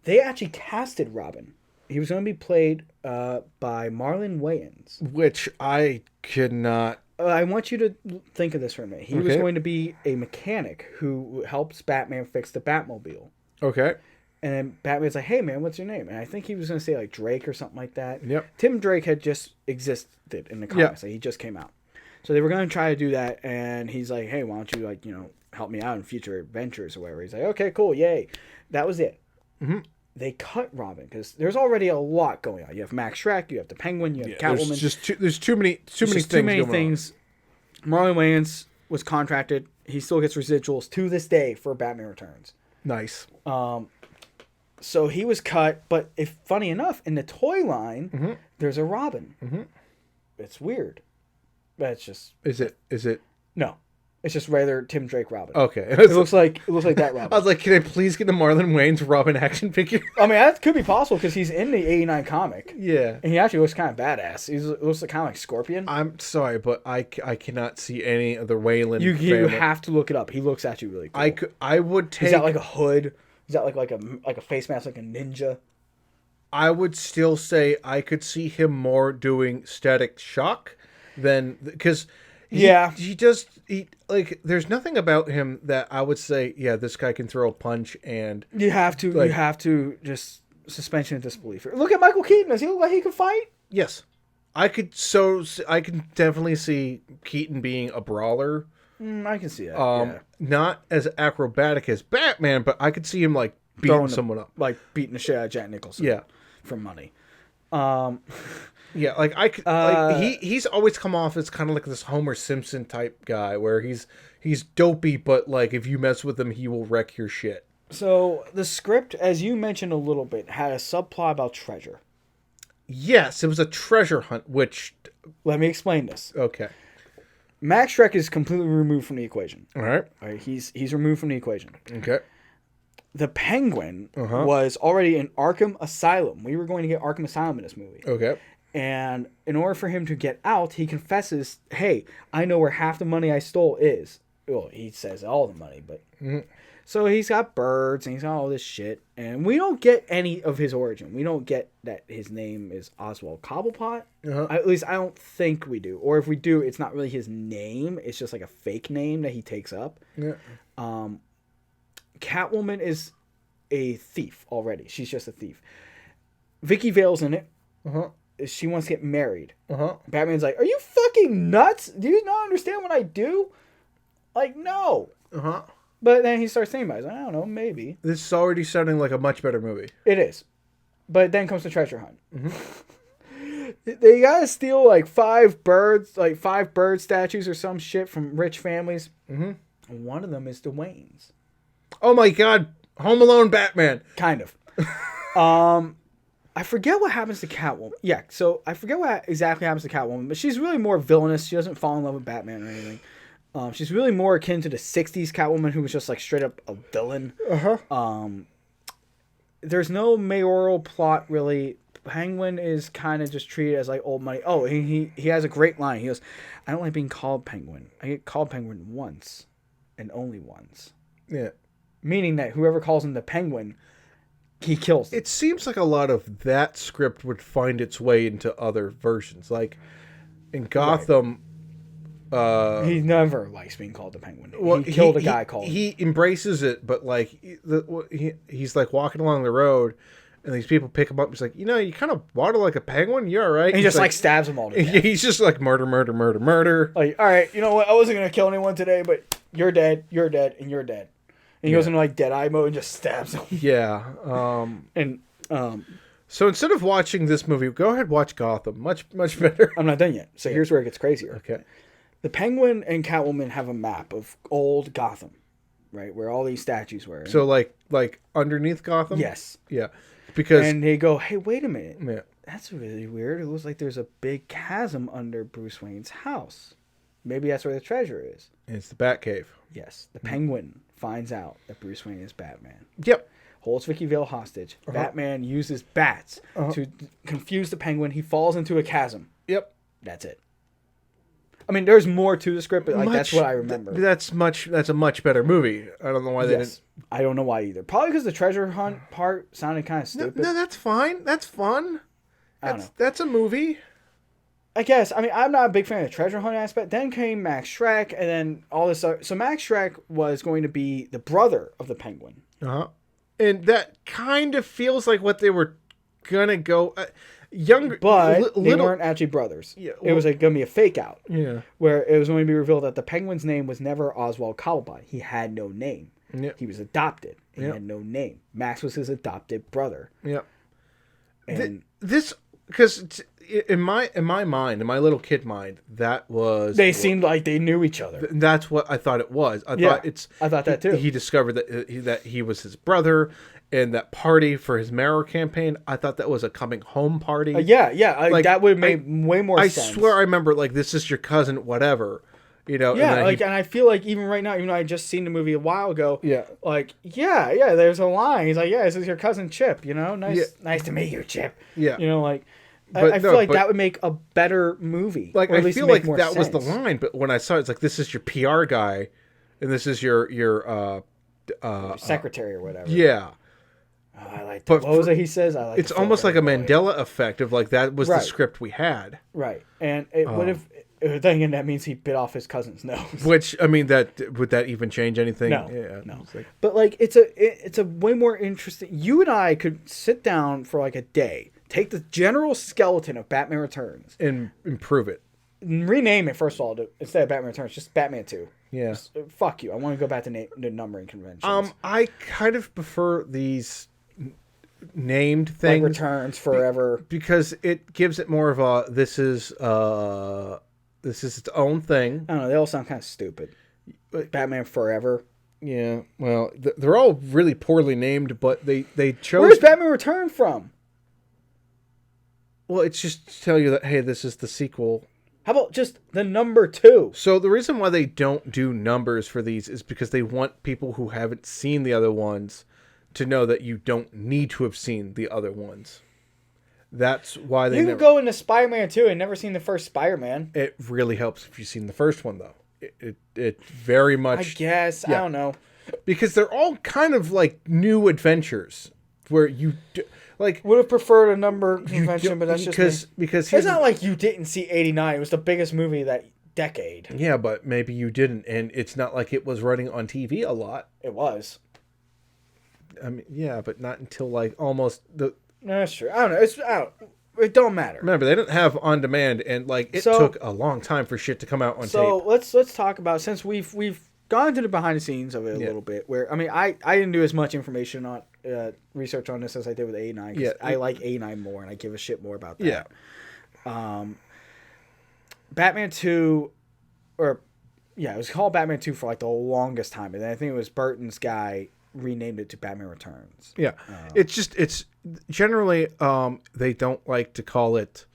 They actually casted Robin. He was going to be played by Marlon Wayans. Which I could not... I want you to think of this for a minute. He was going to be a mechanic who helps Batman fix the Batmobile. Okay. And then Batman's like, hey, man, what's your name? And I think he was going to say, like, Drake or something like that. Yep. Tim Drake had just existed in the comics. Like, he just came out. So they were going to try to do that, and he's like, hey, why don't you, like, help me out in future adventures or whatever. He's like, okay, cool, yay. That was it. Mm-hmm. They cut Robin because there's already a lot going on. You have Max Schreck, you have the Penguin, you have Catwoman. There's too many things. Marlon Wayans was contracted. He still gets residuals to this day for Batman Returns. Nice. So he was cut, but funny enough, in the toy line, there's a Robin. Mm-hmm. It's weird. That's just... Is it? No. It's just rather Tim Drake Robin. Okay. It looks like that Robin. I was like, can I please get the Marlon Wayans Robin action figure? I mean, that could be possible because he's in the 89 comic. Yeah. And he actually looks kind of badass. He looks kind of like Scorpion. I'm sorry, but I cannot see any of the Wayland You family. have to look it up. He looks actually really cool. I would take... He's got like a hood. He's got like a face mask like a ninja. I would still say I could see him more doing Static Shock than... Because... there's nothing about him that I would say, yeah, this guy can throw a punch, and you have to just suspension of disbelief. Look at Michael Keaton. Does he look like he can fight? Yes. I can definitely see Keaton being a brawler. I can see that. Not as acrobatic as Batman, but I could see him like beating someone up. Like beating the shit out of Jack Nicholson. Yeah. For money. Yeah, like he's always come off as kind of like this Homer Simpson type guy where he's dopey, but like if you mess with him, he will wreck your shit. So the script, as you mentioned a little bit, had a subplot about treasure. Yes, it was a treasure hunt, which... Let me explain this. Okay. Max Schreck is completely removed from the equation. All right. He's removed from the equation. Okay. The Penguin was already in Arkham Asylum. We were going to get Arkham Asylum in this movie. Okay. And in order for him to get out, he confesses, hey, I know where half the money I stole is. Well, he says all the money, but... Mm-hmm. So he's got birds, and he's got all this shit. And we don't get any of his origin. We don't get that his name is Oswald Cobblepot. At least I don't think we do. Or if we do, it's not really his name. It's just like a fake name that he takes up. Yeah. Catwoman is a thief already. She's just a thief. Vicky Vale's in it. She wants to get married. Batman's like, are you fucking nuts? Do you not understand what I do? Like, no. But then he starts thinking about it. He's like, I don't know, maybe. This is already sounding like a much better movie. It is. But then comes the treasure hunt. They gotta steal like five bird statues or some shit from rich families. And one of them is the Waynes. Oh my god. Home Alone Batman. Kind of. I forget what happens to Catwoman. Yeah, so I forget what exactly happens to Catwoman, but she's really more villainous. She doesn't fall in love with Batman or anything. She's really more akin to the 60s Catwoman, who was just like straight up a villain. There's no mayoral plot, really. Penguin is kind of just treated as like old money. Oh, he has a great line. He goes, I don't like being called Penguin. I get called Penguin once, and only once. Yeah. Meaning that whoever calls him the Penguin, he kills them. It seems like a lot of that script would find its way into other versions. Like, in Gotham... he never likes being called the Penguin. Well, he killed a guy called him. He embraces it, but like he's like walking along the road, and these people pick him up. He's like, you kind of waddle like a penguin. You're all right. And he just like stabs them all to death. He's just like murder. Like, all right, you know what? I wasn't gonna kill anyone today, but you're dead, and you're dead. And he goes into like Deadeye mode and just stabs them. Yeah. So instead of watching this movie, go ahead and watch Gotham. Much better. I'm not done yet. So here's where it gets crazier. Okay. The Penguin and Catwoman have a map of old Gotham, right, where all these statues were. So like underneath Gotham? Yes. Yeah. Because And they go, hey, wait a minute. yeah. That's really weird. It looks like there's a big chasm under Bruce Wayne's house. Maybe that's where the treasure is. It's the Batcave. Yes. The Penguin finds out that Bruce Wayne is Batman. Yep. Holds Vicky Vale hostage. Batman uses bats to confuse the Penguin. He falls into a chasm. Yep. That's it. I mean, there's more to the script, but like that's what I remember. That's a much better movie. I don't know why they didn't. I don't know why either. Probably because the treasure hunt part sounded kind of stupid. No, that's fine. That's fun. I don't know. That's a movie. I guess. I mean, I'm not a big fan of the treasure hunt aspect. Then came Max Schreck, and then all this stuff. So Max Schreck was going to be the brother of the Penguin. And that kind of feels like what they were gonna go. Younger, but they weren't actually brothers. Yeah, it was going to be a fake out. Yeah. Where it was going to be revealed that the Penguin's name was never Oswald Cobblepot. He had no name. Yeah. He was adopted. He had no name. Max was his adopted brother. Yeah. And this, because in my mind, in my little kid mind, that was they seemed like they knew each other. That's what I thought it was. I thought that too. He discovered that he was his brother. And that party for his mayoral campaign, I thought that was a coming home party. Yeah. Like, that would have made way more sense. I swear I remember, like, this is your cousin, whatever. You know? Yeah, and I feel like even right now, even though I just seen the movie a while ago, like, there's a line. He's like, this is your cousin Chip, you know? Nice to meet you, Chip. Yeah. You know, like, I feel like that would make a better movie. Like, I feel like that was the line, but when I saw it, it's like, this is your PR guy, and this is your secretary or whatever. Yeah. I like that. What was it he says? I like it's almost like a Mandela effect of like that was the script we had. Right. And what if thinking that means he bit off his cousin's nose? Which I mean would that even change anything? No. Yeah. No. But like it's a way more interesting. You and I could sit down for like a day, take the general skeleton of Batman Returns and improve it. Rename it first of all instead of Batman Returns, just Batman 2. Yeah. Just, fuck you. I want to go back to the numbering conventions. I kind of prefer these named things, like Returns Forever, because it gives it more of a this is its own thing. I don't know, they all sound kind of stupid. Batman Forever. Yeah, well, they're all really poorly named, but they chose. Where's Batman Return from? Well, it's just to tell you that hey, this is the sequel. How about just the number 2? So the reason why they don't do numbers for these is because they want people who haven't seen the other ones to know that you don't need to have seen the other ones. That's why they. You can go into Spider-Man 2 and never seen the first Spider-Man. It really helps if you've seen the first one, though. It very much. I guess I don't know, because they're all kind of like new adventures where you like would have preferred a number convention, but that's because it's not like you didn't see 89. It was the biggest movie that decade. Yeah, but maybe you didn't, and it's not like it was running on TV a lot. It was. I mean, yeah, but not until like almost the. No, that's true. I don't know. It don't matter. Remember, they didn't have on demand, and like it took a long time for shit to come out on tape. So let's talk about, since we've gone into the behind the scenes of it a little bit. Where I mean, I didn't do as much information on research on this as I did with 89. Yeah, I like 89 more, and I give a shit more about that. Yeah. Batman 2, it was called Batman 2 for like the longest time, and then I think it was Burton's guy renamed it to Batman Returns. Yeah. It's generally they don't like to call it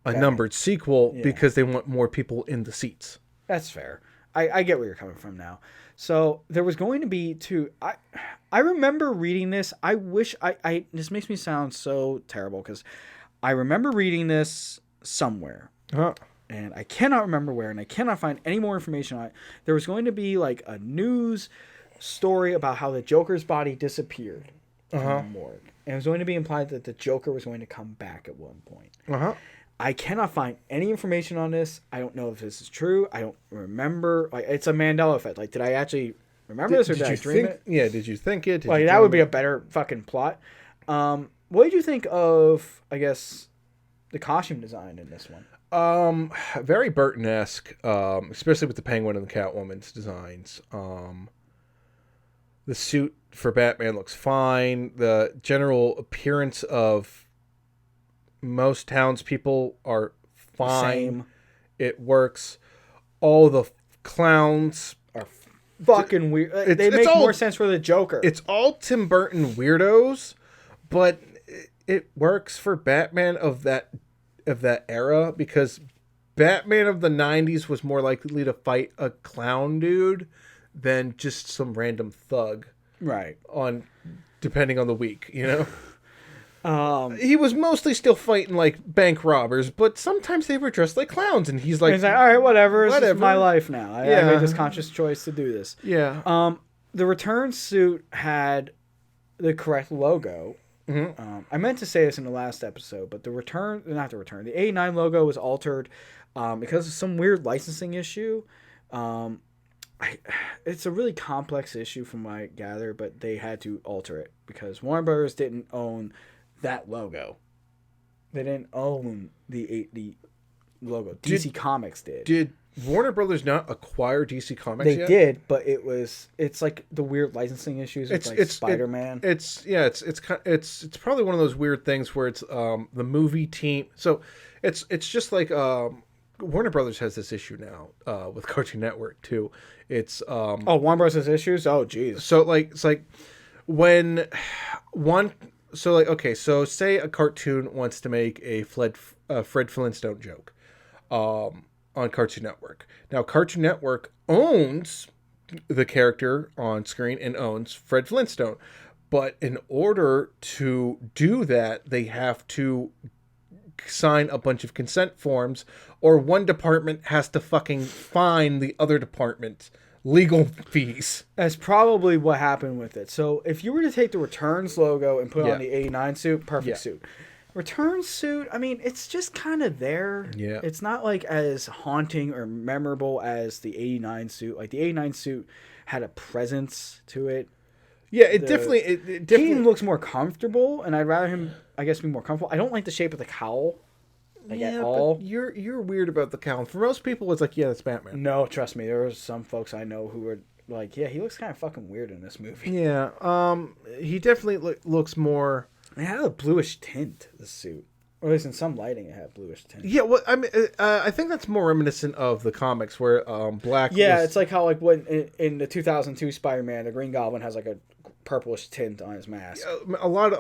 a numbered sequel because they want more people in the seats. That's fair. I get where you're coming from now. So there was going to be I remember reading this. I wish this makes me sound so terrible because I remember reading this somewhere. And I cannot remember where, and I cannot find any more information on it. There was going to be like a news story about how the Joker's body disappeared from the morgue. And it was going to be implied that the Joker was going to come back at one point. I cannot find any information on this. I don't know if this is true. I don't remember. Like, it's a Mandela effect. Like, did I actually remember this, or did I dream it? Yeah, did you think it? Like, that would be a better fucking plot. What did you think of, I guess, the costume design in this one? Very Burton-esque, especially with the Penguin and the Catwoman's designs. The suit for Batman looks fine. The general appearance of most townspeople are fine. Same. It works. All the clowns Are fucking weird. They it's make all- more sense for the Joker. It's all Tim Burton weirdos, but it works for Batman of that era because Batman of the 90s was more likely to fight a clown dude than just some random thug right. depending on the week, you know? He was mostly still fighting like bank robbers, but sometimes they were dressed like clowns, and he's like, He's like, all right, whatever. This is whatever. my life now. I Yeah. made this conscious choice to do this. yeah. The return suit had the correct logo. Mm-hmm. I meant to say this in the last episode, but the 89 logo was altered because of some weird licensing issue. It's a really complex issue from what I gather, but they had to alter it because Warner Brothers didn't own that logo. They didn't own the logo. DC Comics did. Did Warner Brothers not acquire DC Comics They yet? did, but it's like the weird licensing issues with Spider-Man. It's probably one of those weird things where it's the movie team. So it's just like Warner Brothers has this issue now with Cartoon Network too. It's Warner Bros. Has issues? Oh, geez. so like it's like when one so like okay, so say a cartoon wants to make a Fred Flintstone joke on Cartoon Network. Now Cartoon Network owns the character on screen and owns Fred Flintstone. But in order to do that, they have to sign a bunch of consent forms, or one department has to fucking fine the other department legal fees. That's probably what happened with it. So if you were to take the Returns logo and put Yeah. on the 89 suit, perfect Yeah. suit. Returns suit, I mean, it's just kind of there. Yeah. It's not like as haunting or memorable as the 89 suit. Like the 89 suit had a presence to it. Yeah, it definitely Keaton looks more comfortable, and I'd rather him, I guess, be more comfortable. I don't like the shape of the cowl, at all. But you're weird about the cowl. For most people, it's like, yeah, that's Batman. No, trust me, there are some folks I know who are like, yeah, he looks kind of fucking weird in this movie. Yeah, he definitely looks more. It had a bluish tint, the suit. Or at least in some lighting, it had bluish tint. Yeah, well, I mean, I think that's more reminiscent of the comics where black. Yeah, was, it's like how like when in the 2002 Spider-Man, the Green Goblin has like a purplish tint on his mask. a lot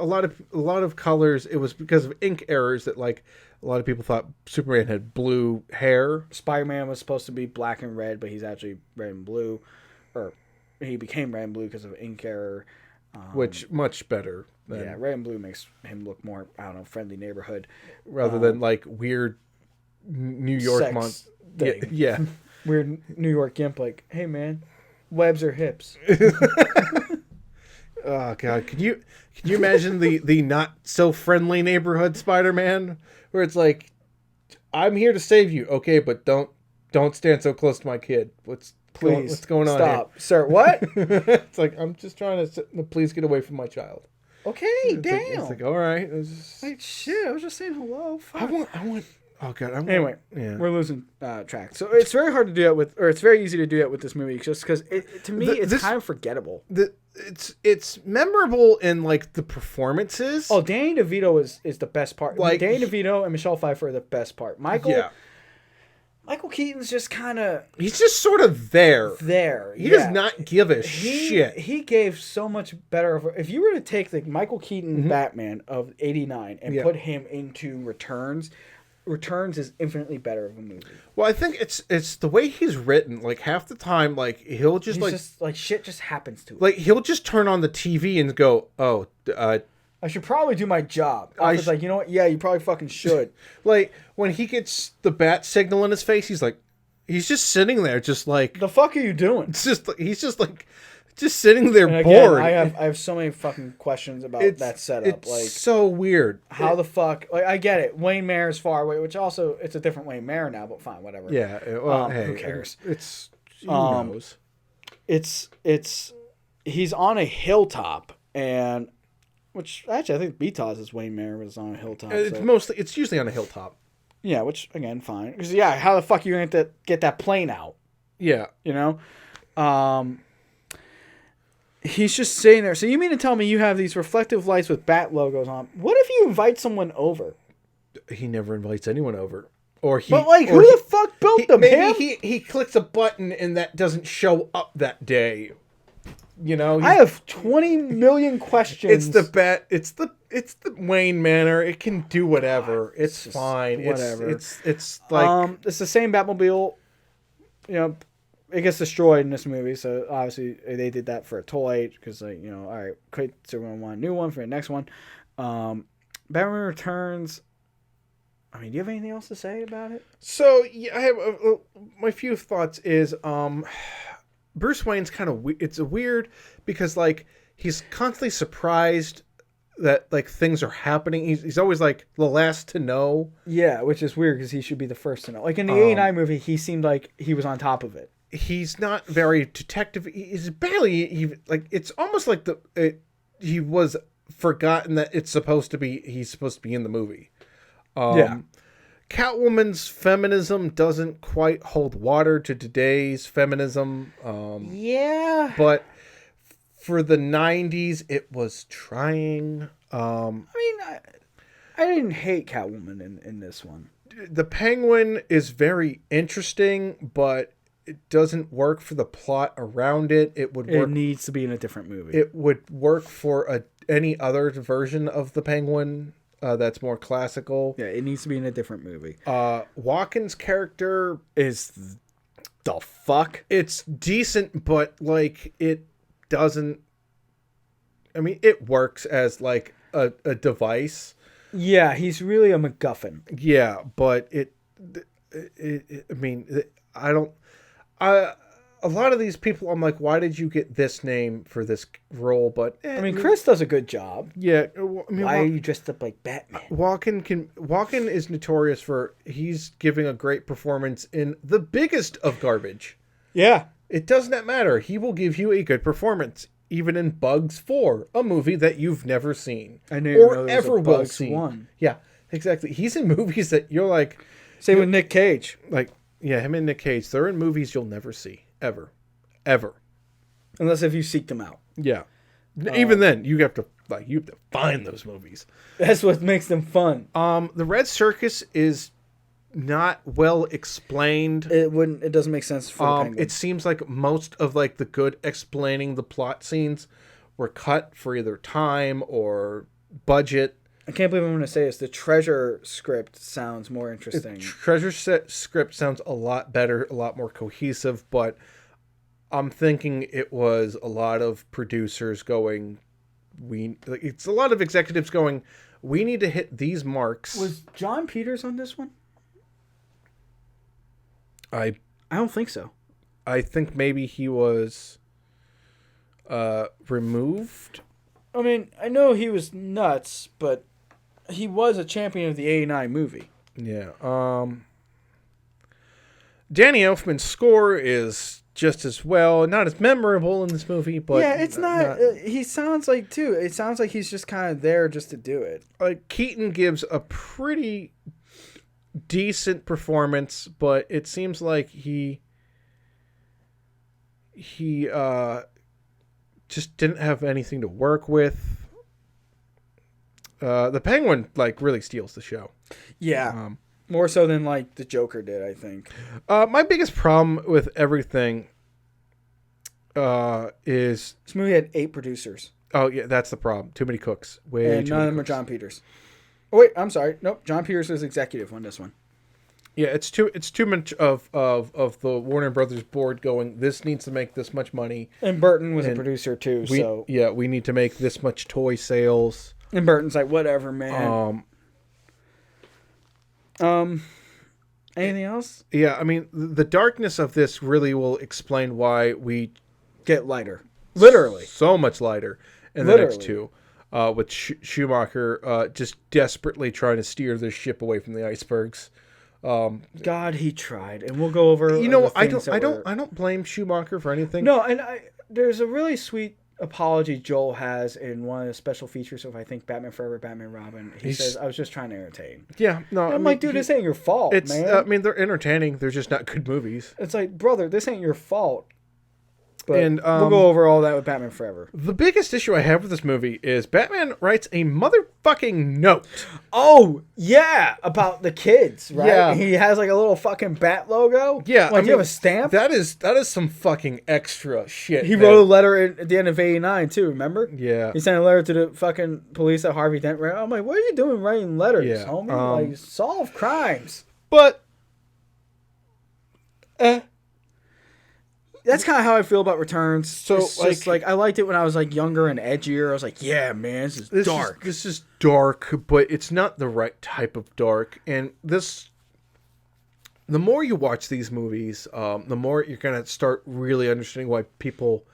of colors. It was because of ink errors that like a lot of people thought Superman had blue hair. Spider-Man was supposed to be black and red, but he's actually red and blue, or he became red and blue because of ink error. Which much better than Yeah, red and blue makes him look more, I don't know, friendly neighborhood. rather than like weird New York Sex month. thing. Yeah. Weird New York gimp, like, hey man, webs or hips? Oh god, can you imagine the not so friendly neighborhood Spider-Man where it's like, I'm here to save you, okay, but don't stand so close to my kid. What's going on Stop, sir. What? here? It's like, I'm just trying to please get away from my child. Okay, It's damn. like, it's like, all right. It's just, Like, shit, I was just saying hello. Fuck. I want. Oh god. I want, Anyway, yeah. we're losing track. So it's very hard to do that with, or it's very easy to do that with this movie, just because to me it's kind of forgettable. It's memorable in like the performances. Oh, Danny DeVito is the best part. Like- Danny DeVito and Michelle Pfeiffer are the best part. Yeah. Michael Keaton's just kind of He's just sort of there. there. He does not give a He shit. He gave so much better. If you were to take the Michael Keaton Batman of '89 and Yeah. put him into Returns is infinitely better of a movie. Well, I think it's the way he's written. Like half the time, like he'll just He's just like shit just happens to him. like he'll just turn on the TV and go, "Oh, I should probably do my job. I Alfred's like, you know what? Yeah, you probably fucking should. like when he gets the bat signal in his face, he's just sitting there, just like The fuck are you doing? it's just he's just sitting there And again, bored. I have so many fucking questions about that setup. It's Like so weird. how the fuck? Like I get it. Wayne Mayer is far away, which also it's a different Wayne Mayer now. But fine, whatever. Yeah. Well, hey, who cares? It's who knows. It's he's on a hilltop, and which actually I think Beatles' Wayne Mayer was on a hilltop. It's usually on a hilltop. Yeah, which again, fine. Because yeah, how the fuck are you going to get that plane out? Yeah. You know, He's just sitting there. So you mean to tell me you have these reflective lights with bat logos on? What if you invite someone over? He never invites anyone over. Or he, but like, or who he, the fuck built them? Maybe he clicks a button and that doesn't show up that day. You know, I have 20 million questions. It's the bat. It's the Wayne Manor. It can do whatever. It's fine. Whatever. It's like it's the same Batmobile. You know, it gets destroyed in this movie, so obviously they did that for a toy because, like, you know, all right, so we're gonna want a new one for the next one. Batman Returns. I mean, do you have anything else to say about it? So yeah, I have my few thoughts is Bruce Wayne's kind of it's a weird because like he's constantly surprised that like things are happening. He's always like the last to know. Yeah, which is weird because he should be the first to know. Like in the '89 movie, he seemed like he was on top of it. He's not very detective. He's barely like it's almost like he was forgotten that he's supposed to be in the movie. Yeah. Catwoman's feminism doesn't quite hold water to today's feminism. Yeah. But for the 90s, it was trying. I mean, I didn't hate Catwoman in this one. The Penguin is very interesting, but it doesn't work for the plot around it. It needs to be in a different movie. It would work for any other version of the Penguin. That's more classical. Yeah, it needs to be in a different movie. Walken's character is the fuck. It's decent, but like it doesn't. I mean, it works as like a device. Yeah, he's really a MacGuffin. Yeah, but I mean, I don't. A lot of these people, I'm like, why did you get this name for this role? But I mean, Chris does a good job. Yeah, I mean, why are you dressed up like Batman? Walken is notorious for he's giving a great performance in the biggest of garbage. Yeah, it does not matter. He will give you a good performance, even in Bugs 4, a movie that you've never seen or ever will see. Yeah, exactly. He's in movies that you're like, same with Nick Cage. Like, yeah, him and Nick Cage. They're in movies you'll never see. Ever. Unless if you seek them out. Yeah. Even then, you have to find those movies. That's what makes them fun. The Red Circus is not well explained. It doesn't make sense for the Penguin. It seems like most of like the good explaining the plot scenes were cut for either time or budget. I can't believe I'm going to say this. The Treasure script sounds more interesting. The Treasure script sounds a lot better, a lot more cohesive, but I'm thinking it was a lot of producers going, it's a lot of executives going, we need to hit these marks. Was John Peters on this one? I don't think so. I think maybe he was removed. I mean, I know he was nuts, but he was a champion of the '89 movie. Yeah. Danny Elfman's score is just as well, not as memorable in this movie, but yeah, it's not he sounds like too. It sounds like he's just kind of there just to do it. Like Keaton gives a pretty decent performance, but it seems like he just didn't have anything to work with. The Penguin like really steals the show. Yeah. More so than like the Joker did, I think. My biggest problem with everything is this movie had 8 producers. Oh yeah, that's the problem. Too many cooks. And none of them are John Peters. Oh wait, I'm sorry. Nope, John Peters was executive on this one. Yeah, it's too much of the Warner Brothers board going, this needs to make this much money. And Burton was a producer too, so yeah, we need to make this much toy sales. And Burton's like, whatever, man. Anything else? Yeah, I mean, the darkness of this really will explain why we get lighter. Literally. So much lighter in the next two. With Schumacher just desperately trying to steer this ship away from the icebergs. God, he tried. And we'll go over I don't blame Schumacher for anything. No, and there's a really sweet apology Joel has in one of the special features of, I think, Batman Forever, Batman Robin. He says, I was just trying to entertain. Yeah, no. And I'm like, dude, this ain't your fault, man. I mean, they're entertaining. They're just not good movies. It's like, brother, this ain't your fault. But And, we'll go over all that with Batman Forever. The biggest issue I have with this movie is Batman writes a motherfucking note. Oh, yeah, about the kids, right? Yeah. He has like a little fucking bat logo. Yeah, Like, you have a stamp? That is some fucking extra shit. He wrote a letter at the end of 89, too, remember? Yeah. He sent a letter to the fucking police that Harvey Dent ran. I'm like, what are you doing writing letters, Yeah, homie? Like, solve crimes. But That's kind of how I feel about Returns. So, It's just like I liked it when I was like younger and edgier. I was like, yeah, man, this is dark. This is dark, but it's not the right type of dark. And this, the more you watch these movies, the more you're gonna start really understanding why people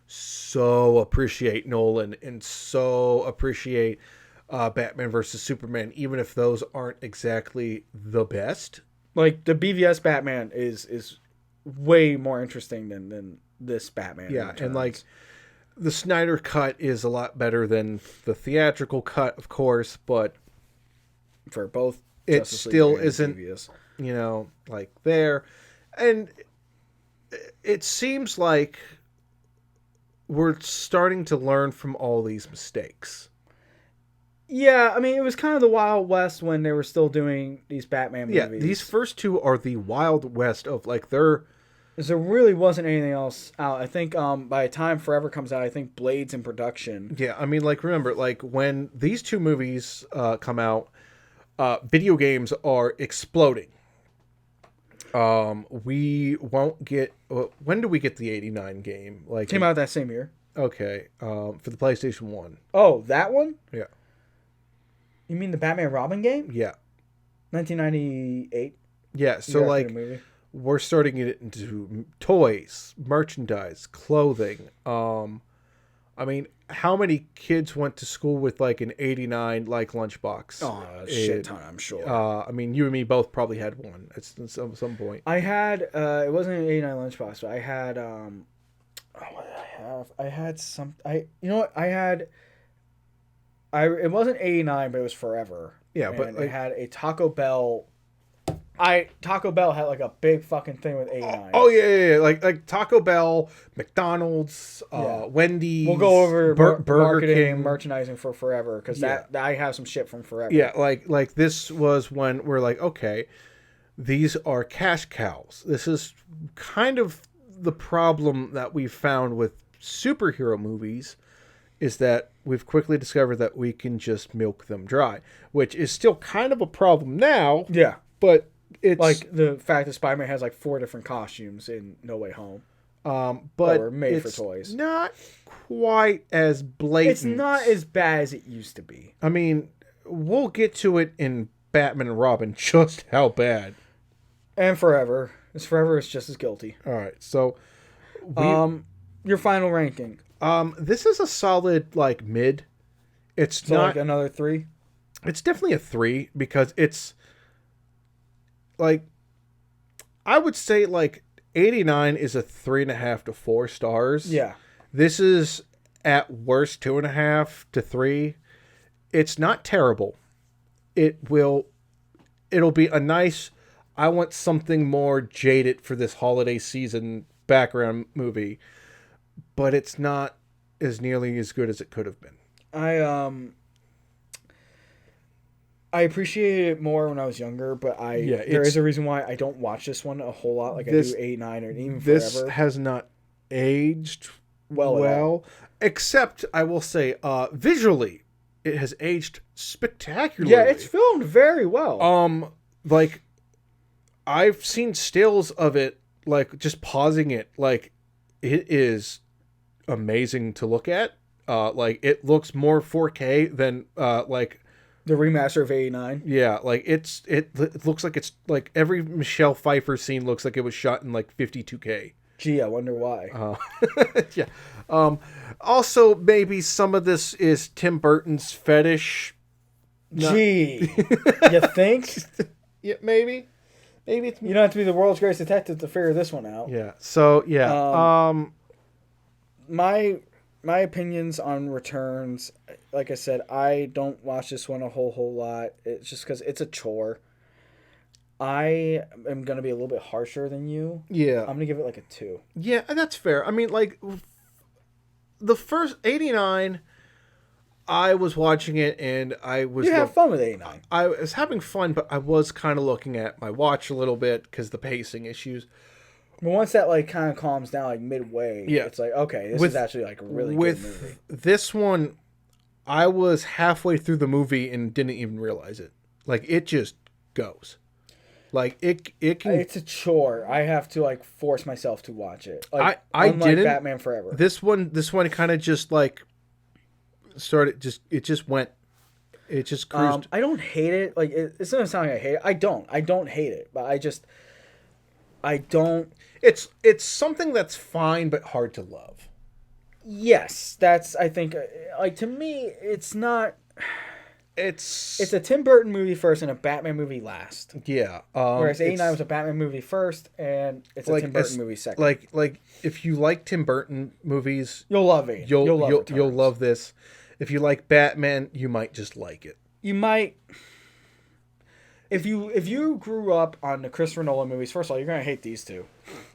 so appreciate Nolan and so appreciate Batman versus Superman, even if those aren't exactly the best. Like the BVS Batman is way more interesting than this Batman. Yeah, and like the Snyder cut is a lot better than the theatrical cut, of course, but for both, it Justice League still and isn't, BVS. you know, like there. And it seems like we're starting to learn from all these mistakes. Yeah, I mean, it was kind of the Wild West when they were still doing these Batman movies. Yeah, these first two are the Wild West of like they're. There really wasn't anything else out. I think by the time Forever comes out, I think Blade's in production. Yeah, I mean, like, remember, like, when these two movies come out, video games are exploding. We won't get... when do we get the 89 game? Like, Came out that same year. Okay, for the PlayStation 1. Oh, that one? Yeah. You mean the Batman Robin game? Yeah. 1998? Yeah, so, like, we're starting to get into toys, merchandise, clothing. I mean, how many kids went to school with like an 89 like lunchbox? Oh, a shit ton, I'm sure. I mean, you and me both probably had one at some point. I had it wasn't an 89 lunchbox, but I had what did I have? I had some you know what? It wasn't 89, but it was Forever. Yeah, and but it had a Taco Bell. Taco Bell had like a big fucking thing with 89. Oh yeah. Like Taco Bell, McDonald's, Wendy's. We'll go over Burger marketing, King. merchandising for Forever because that I have some shit from Forever. Yeah, like this was when we're like, okay, these are cash cows. This is kind of the problem that we've found with superhero movies, is that we've quickly discovered that we can just milk them dry, which is still kind of a problem now. Yeah, but it's like the fact that Spider-Man has like 4 different costumes in No Way Home. But that were made for it's toys. Not quite as blatant. It's not as bad as it used to be. I mean, we'll get to it in Batman and Robin just how bad. And Forever. Forever is just as guilty. All right, so your final ranking. This is a solid like mid. It's not like another 3. It's definitely a 3 because it's like, I would say like 89 is a 3.5 to 4 stars. Yeah. This is at worst 2.5 to 3. It's not terrible. It'll be a nice, I want something more jaded for this holiday season background movie, but it's not as nearly as good as it could have been. I appreciated it more when I was younger, but there is a reason why I don't watch this one a whole lot like I do 89 or even Forever. This has not aged well, except I will say visually it has aged spectacularly. Yeah, it's filmed very well. Like I've seen stills of it, like just pausing it, like it is amazing to look at. Like it looks more 4K than like the remaster of 89. Yeah, like it looks like it's like every Michelle Pfeiffer scene looks like it was shot in like 52K. Gee, I wonder why. Yeah. Also, maybe some of this is Tim Burton's fetish. Gee, you think? Yeah, maybe it's. You don't have to be the world's greatest detective to figure this one out. Yeah. So yeah. My opinions on Returns, like I said, I don't watch this one a whole lot. It's just because it's a chore. I am gonna be a little bit harsher than you. Yeah. I'm gonna give it like a 2. Yeah, that's fair. I mean, like, the first 89, I was watching it and I was... You have fun with 89. I was having fun, but I was kind of looking at my watch a little bit because the pacing issues. But once that like kind of calms down like midway, Yeah. it's like, okay, this is actually like a really good movie. This one, I was halfway through the movie and didn't even realize it. Like, it just goes. Like, it can... It's a chore. I have to like force myself to watch it. Like, I unlike didn't. Batman Forever. This one kind of just like started. It just went. It just cruised. I don't hate it. Like it's not sounding like I hate it. I don't hate it. But I don't. It's something that's fine but hard to love. Yes, that's. I think like to me, it's not. It's a Tim Burton movie first and a Batman movie last. Yeah. Whereas 89 was a Batman movie first and it's a Tim Burton movie second. Like if you like Tim Burton movies, you'll love it. You'll love this. If you like Batman, you might just like it. You might. If you grew up on the Christopher Nolan movies, first of all, you're gonna hate these two.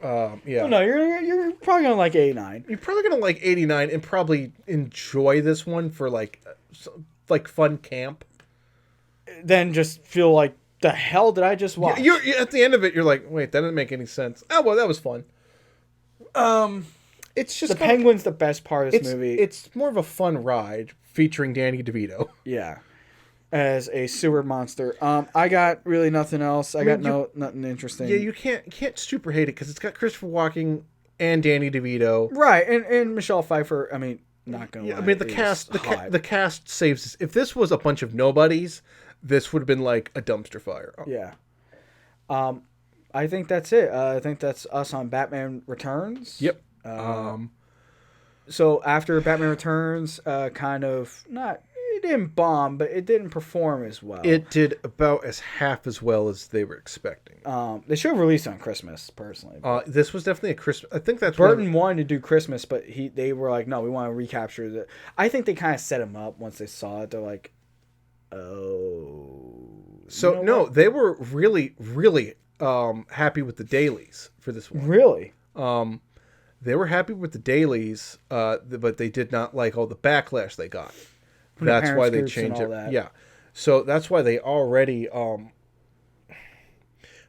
Yeah. Well, no, you're probably gonna like 89. You're probably gonna like 89 and probably enjoy this one for like fun camp. Then just feel like the hell did I just watch? You're at the end of it. You're like, wait, that didn't make any sense. Oh well, that was fun. It's just the Penguin's the best part of this movie. It's more of a fun ride featuring Danny DeVito. Yeah, as a sewer monster. I got really nothing else. I got nothing interesting. Yeah, you can't super hate it because it's got Christopher Walken and Danny DeVito. Right, and Michelle Pfeiffer. I mean, not gonna lie. I mean, the cast saves this. If this was a bunch of nobodies, this would have been like a dumpster fire. Yeah. I think that's it. I think that's us on Batman Returns. Yep. So after Batman Returns, it didn't bomb, but it didn't perform as well. It did about as half as well as they were expecting. They should have released on Christmas, personally. This was definitely a Christmas. I think that's Burton wanted to do Christmas, but they were like, no, we want to recapture the. I think they kind of set him up once they saw it. They're like, oh. So no, they were really, really happy with the dailies for this one. Really? They were happy with the dailies, but they did not like all the backlash they got. That's why they changed it. Yeah. So that's why they already, if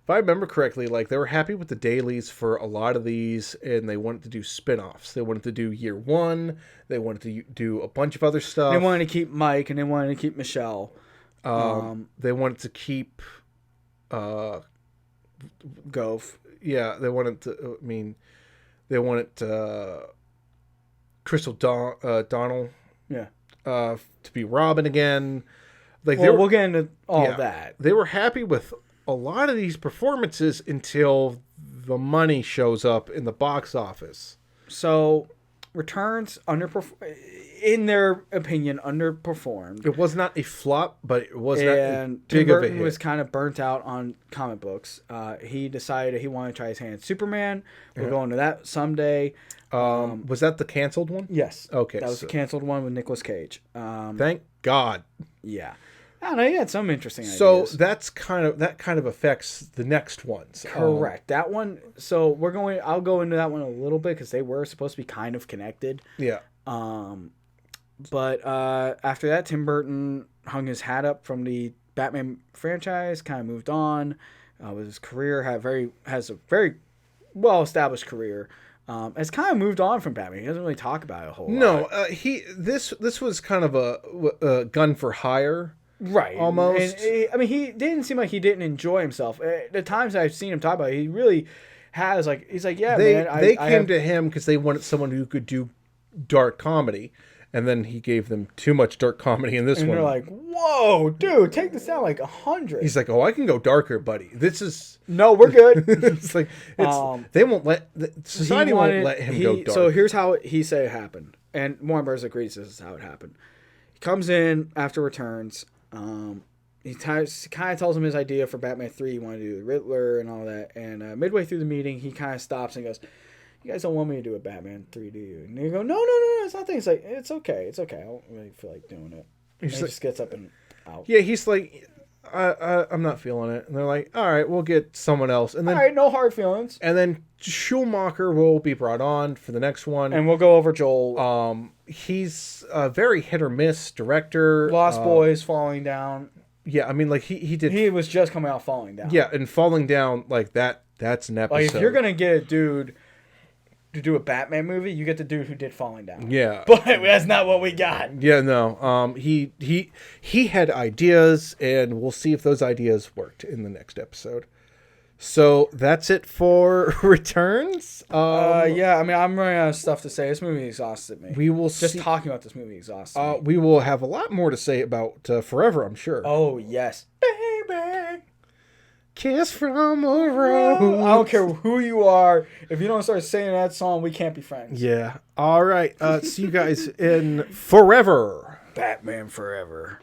I remember correctly, like they were happy with the dailies for a lot of these, and they wanted to do spin-offs. They wanted to do Year One. They wanted to do a bunch of other stuff. They wanted to keep Mike, and they wanted to keep Michelle. They wanted to keep Gove. Yeah, they wanted to. I mean, they wanted Crystal Donnell. Yeah. To be Robin again. Like we'll get into all that. They were happy with a lot of these performances until the money shows up in the box office. So, Returns in their opinion, underperformed. It was not a flop, but it was not a big Tim Burton of a hit. was kind of burnt out on comic books. He decided he wanted to try his hand at Superman. We'll go into that someday. Was that the canceled one? Yes. Okay. That was the canceled one with Nicolas Cage. Thank God. Yeah. I don't know. He had some interesting ideas. So that kind of affects the next ones. Correct. That one. So I'll go into that one a little bit because they were supposed to be kind of connected. Yeah. But after that, Tim Burton hung his hat up from the Batman franchise. Kind of moved on with his career. Has a very well established career. Has kind of moved on from Batman. He doesn't really talk about it a whole lot. No, this was kind of a gun for hire. Right. Almost. And, he didn't seem like he didn't enjoy himself. The times I've seen him talk about it, he really has, like, he's like, yeah, man. They came to him because they wanted someone who could do dark comedy. And then he gave them too much dark comedy in this one. And they're like, whoa, dude, take this down like 100. He's like, oh, I can go darker, buddy. This is... No, we're good. It's like, they won't let... Society won't let him go dark. So here's how he said it happened. And Warren Bros. agrees this is how it happened. He comes in after Returns. He kind of tells him his idea for Batman 3. He wanted to do the Riddler and all that. And midway through the meeting, he kind of stops and goes... You guys don't want me to do a Batman 3, do you? And they go, no, it's not that. He's like, it's okay. I don't really feel like doing it. He just gets up and out. Yeah, he's like, I'm not feeling it. And they're like, all right, we'll get someone else. And then, All right, no hard feelings. and then Schumacher will be brought on for the next one. And we'll go over Joel. He's a very hit or miss director. Lost Boys, Falling Down. Yeah, I mean, like he did. He was just coming out Falling Down. Yeah, and Falling Down, like that's an episode. Like if you're gonna get a dude to do a Batman movie, you get the dude who did Falling Down. Yeah, But that's not what we got. yeah, no. He had ideas, and we'll see if those ideas worked in the next episode. So that's it for returns. Yeah, I mean, I'm running out of stuff to say. This movie exhausted me. We will Just see. talking about this movie exhausted me. We will have a lot more to say about Forever, I'm sure. Oh, yes. Baby. Kiss from a rose. I don't care who you are. If you don't start singing that song, we can't be friends. Yeah. All right. See you guys in Forever. Batman Forever.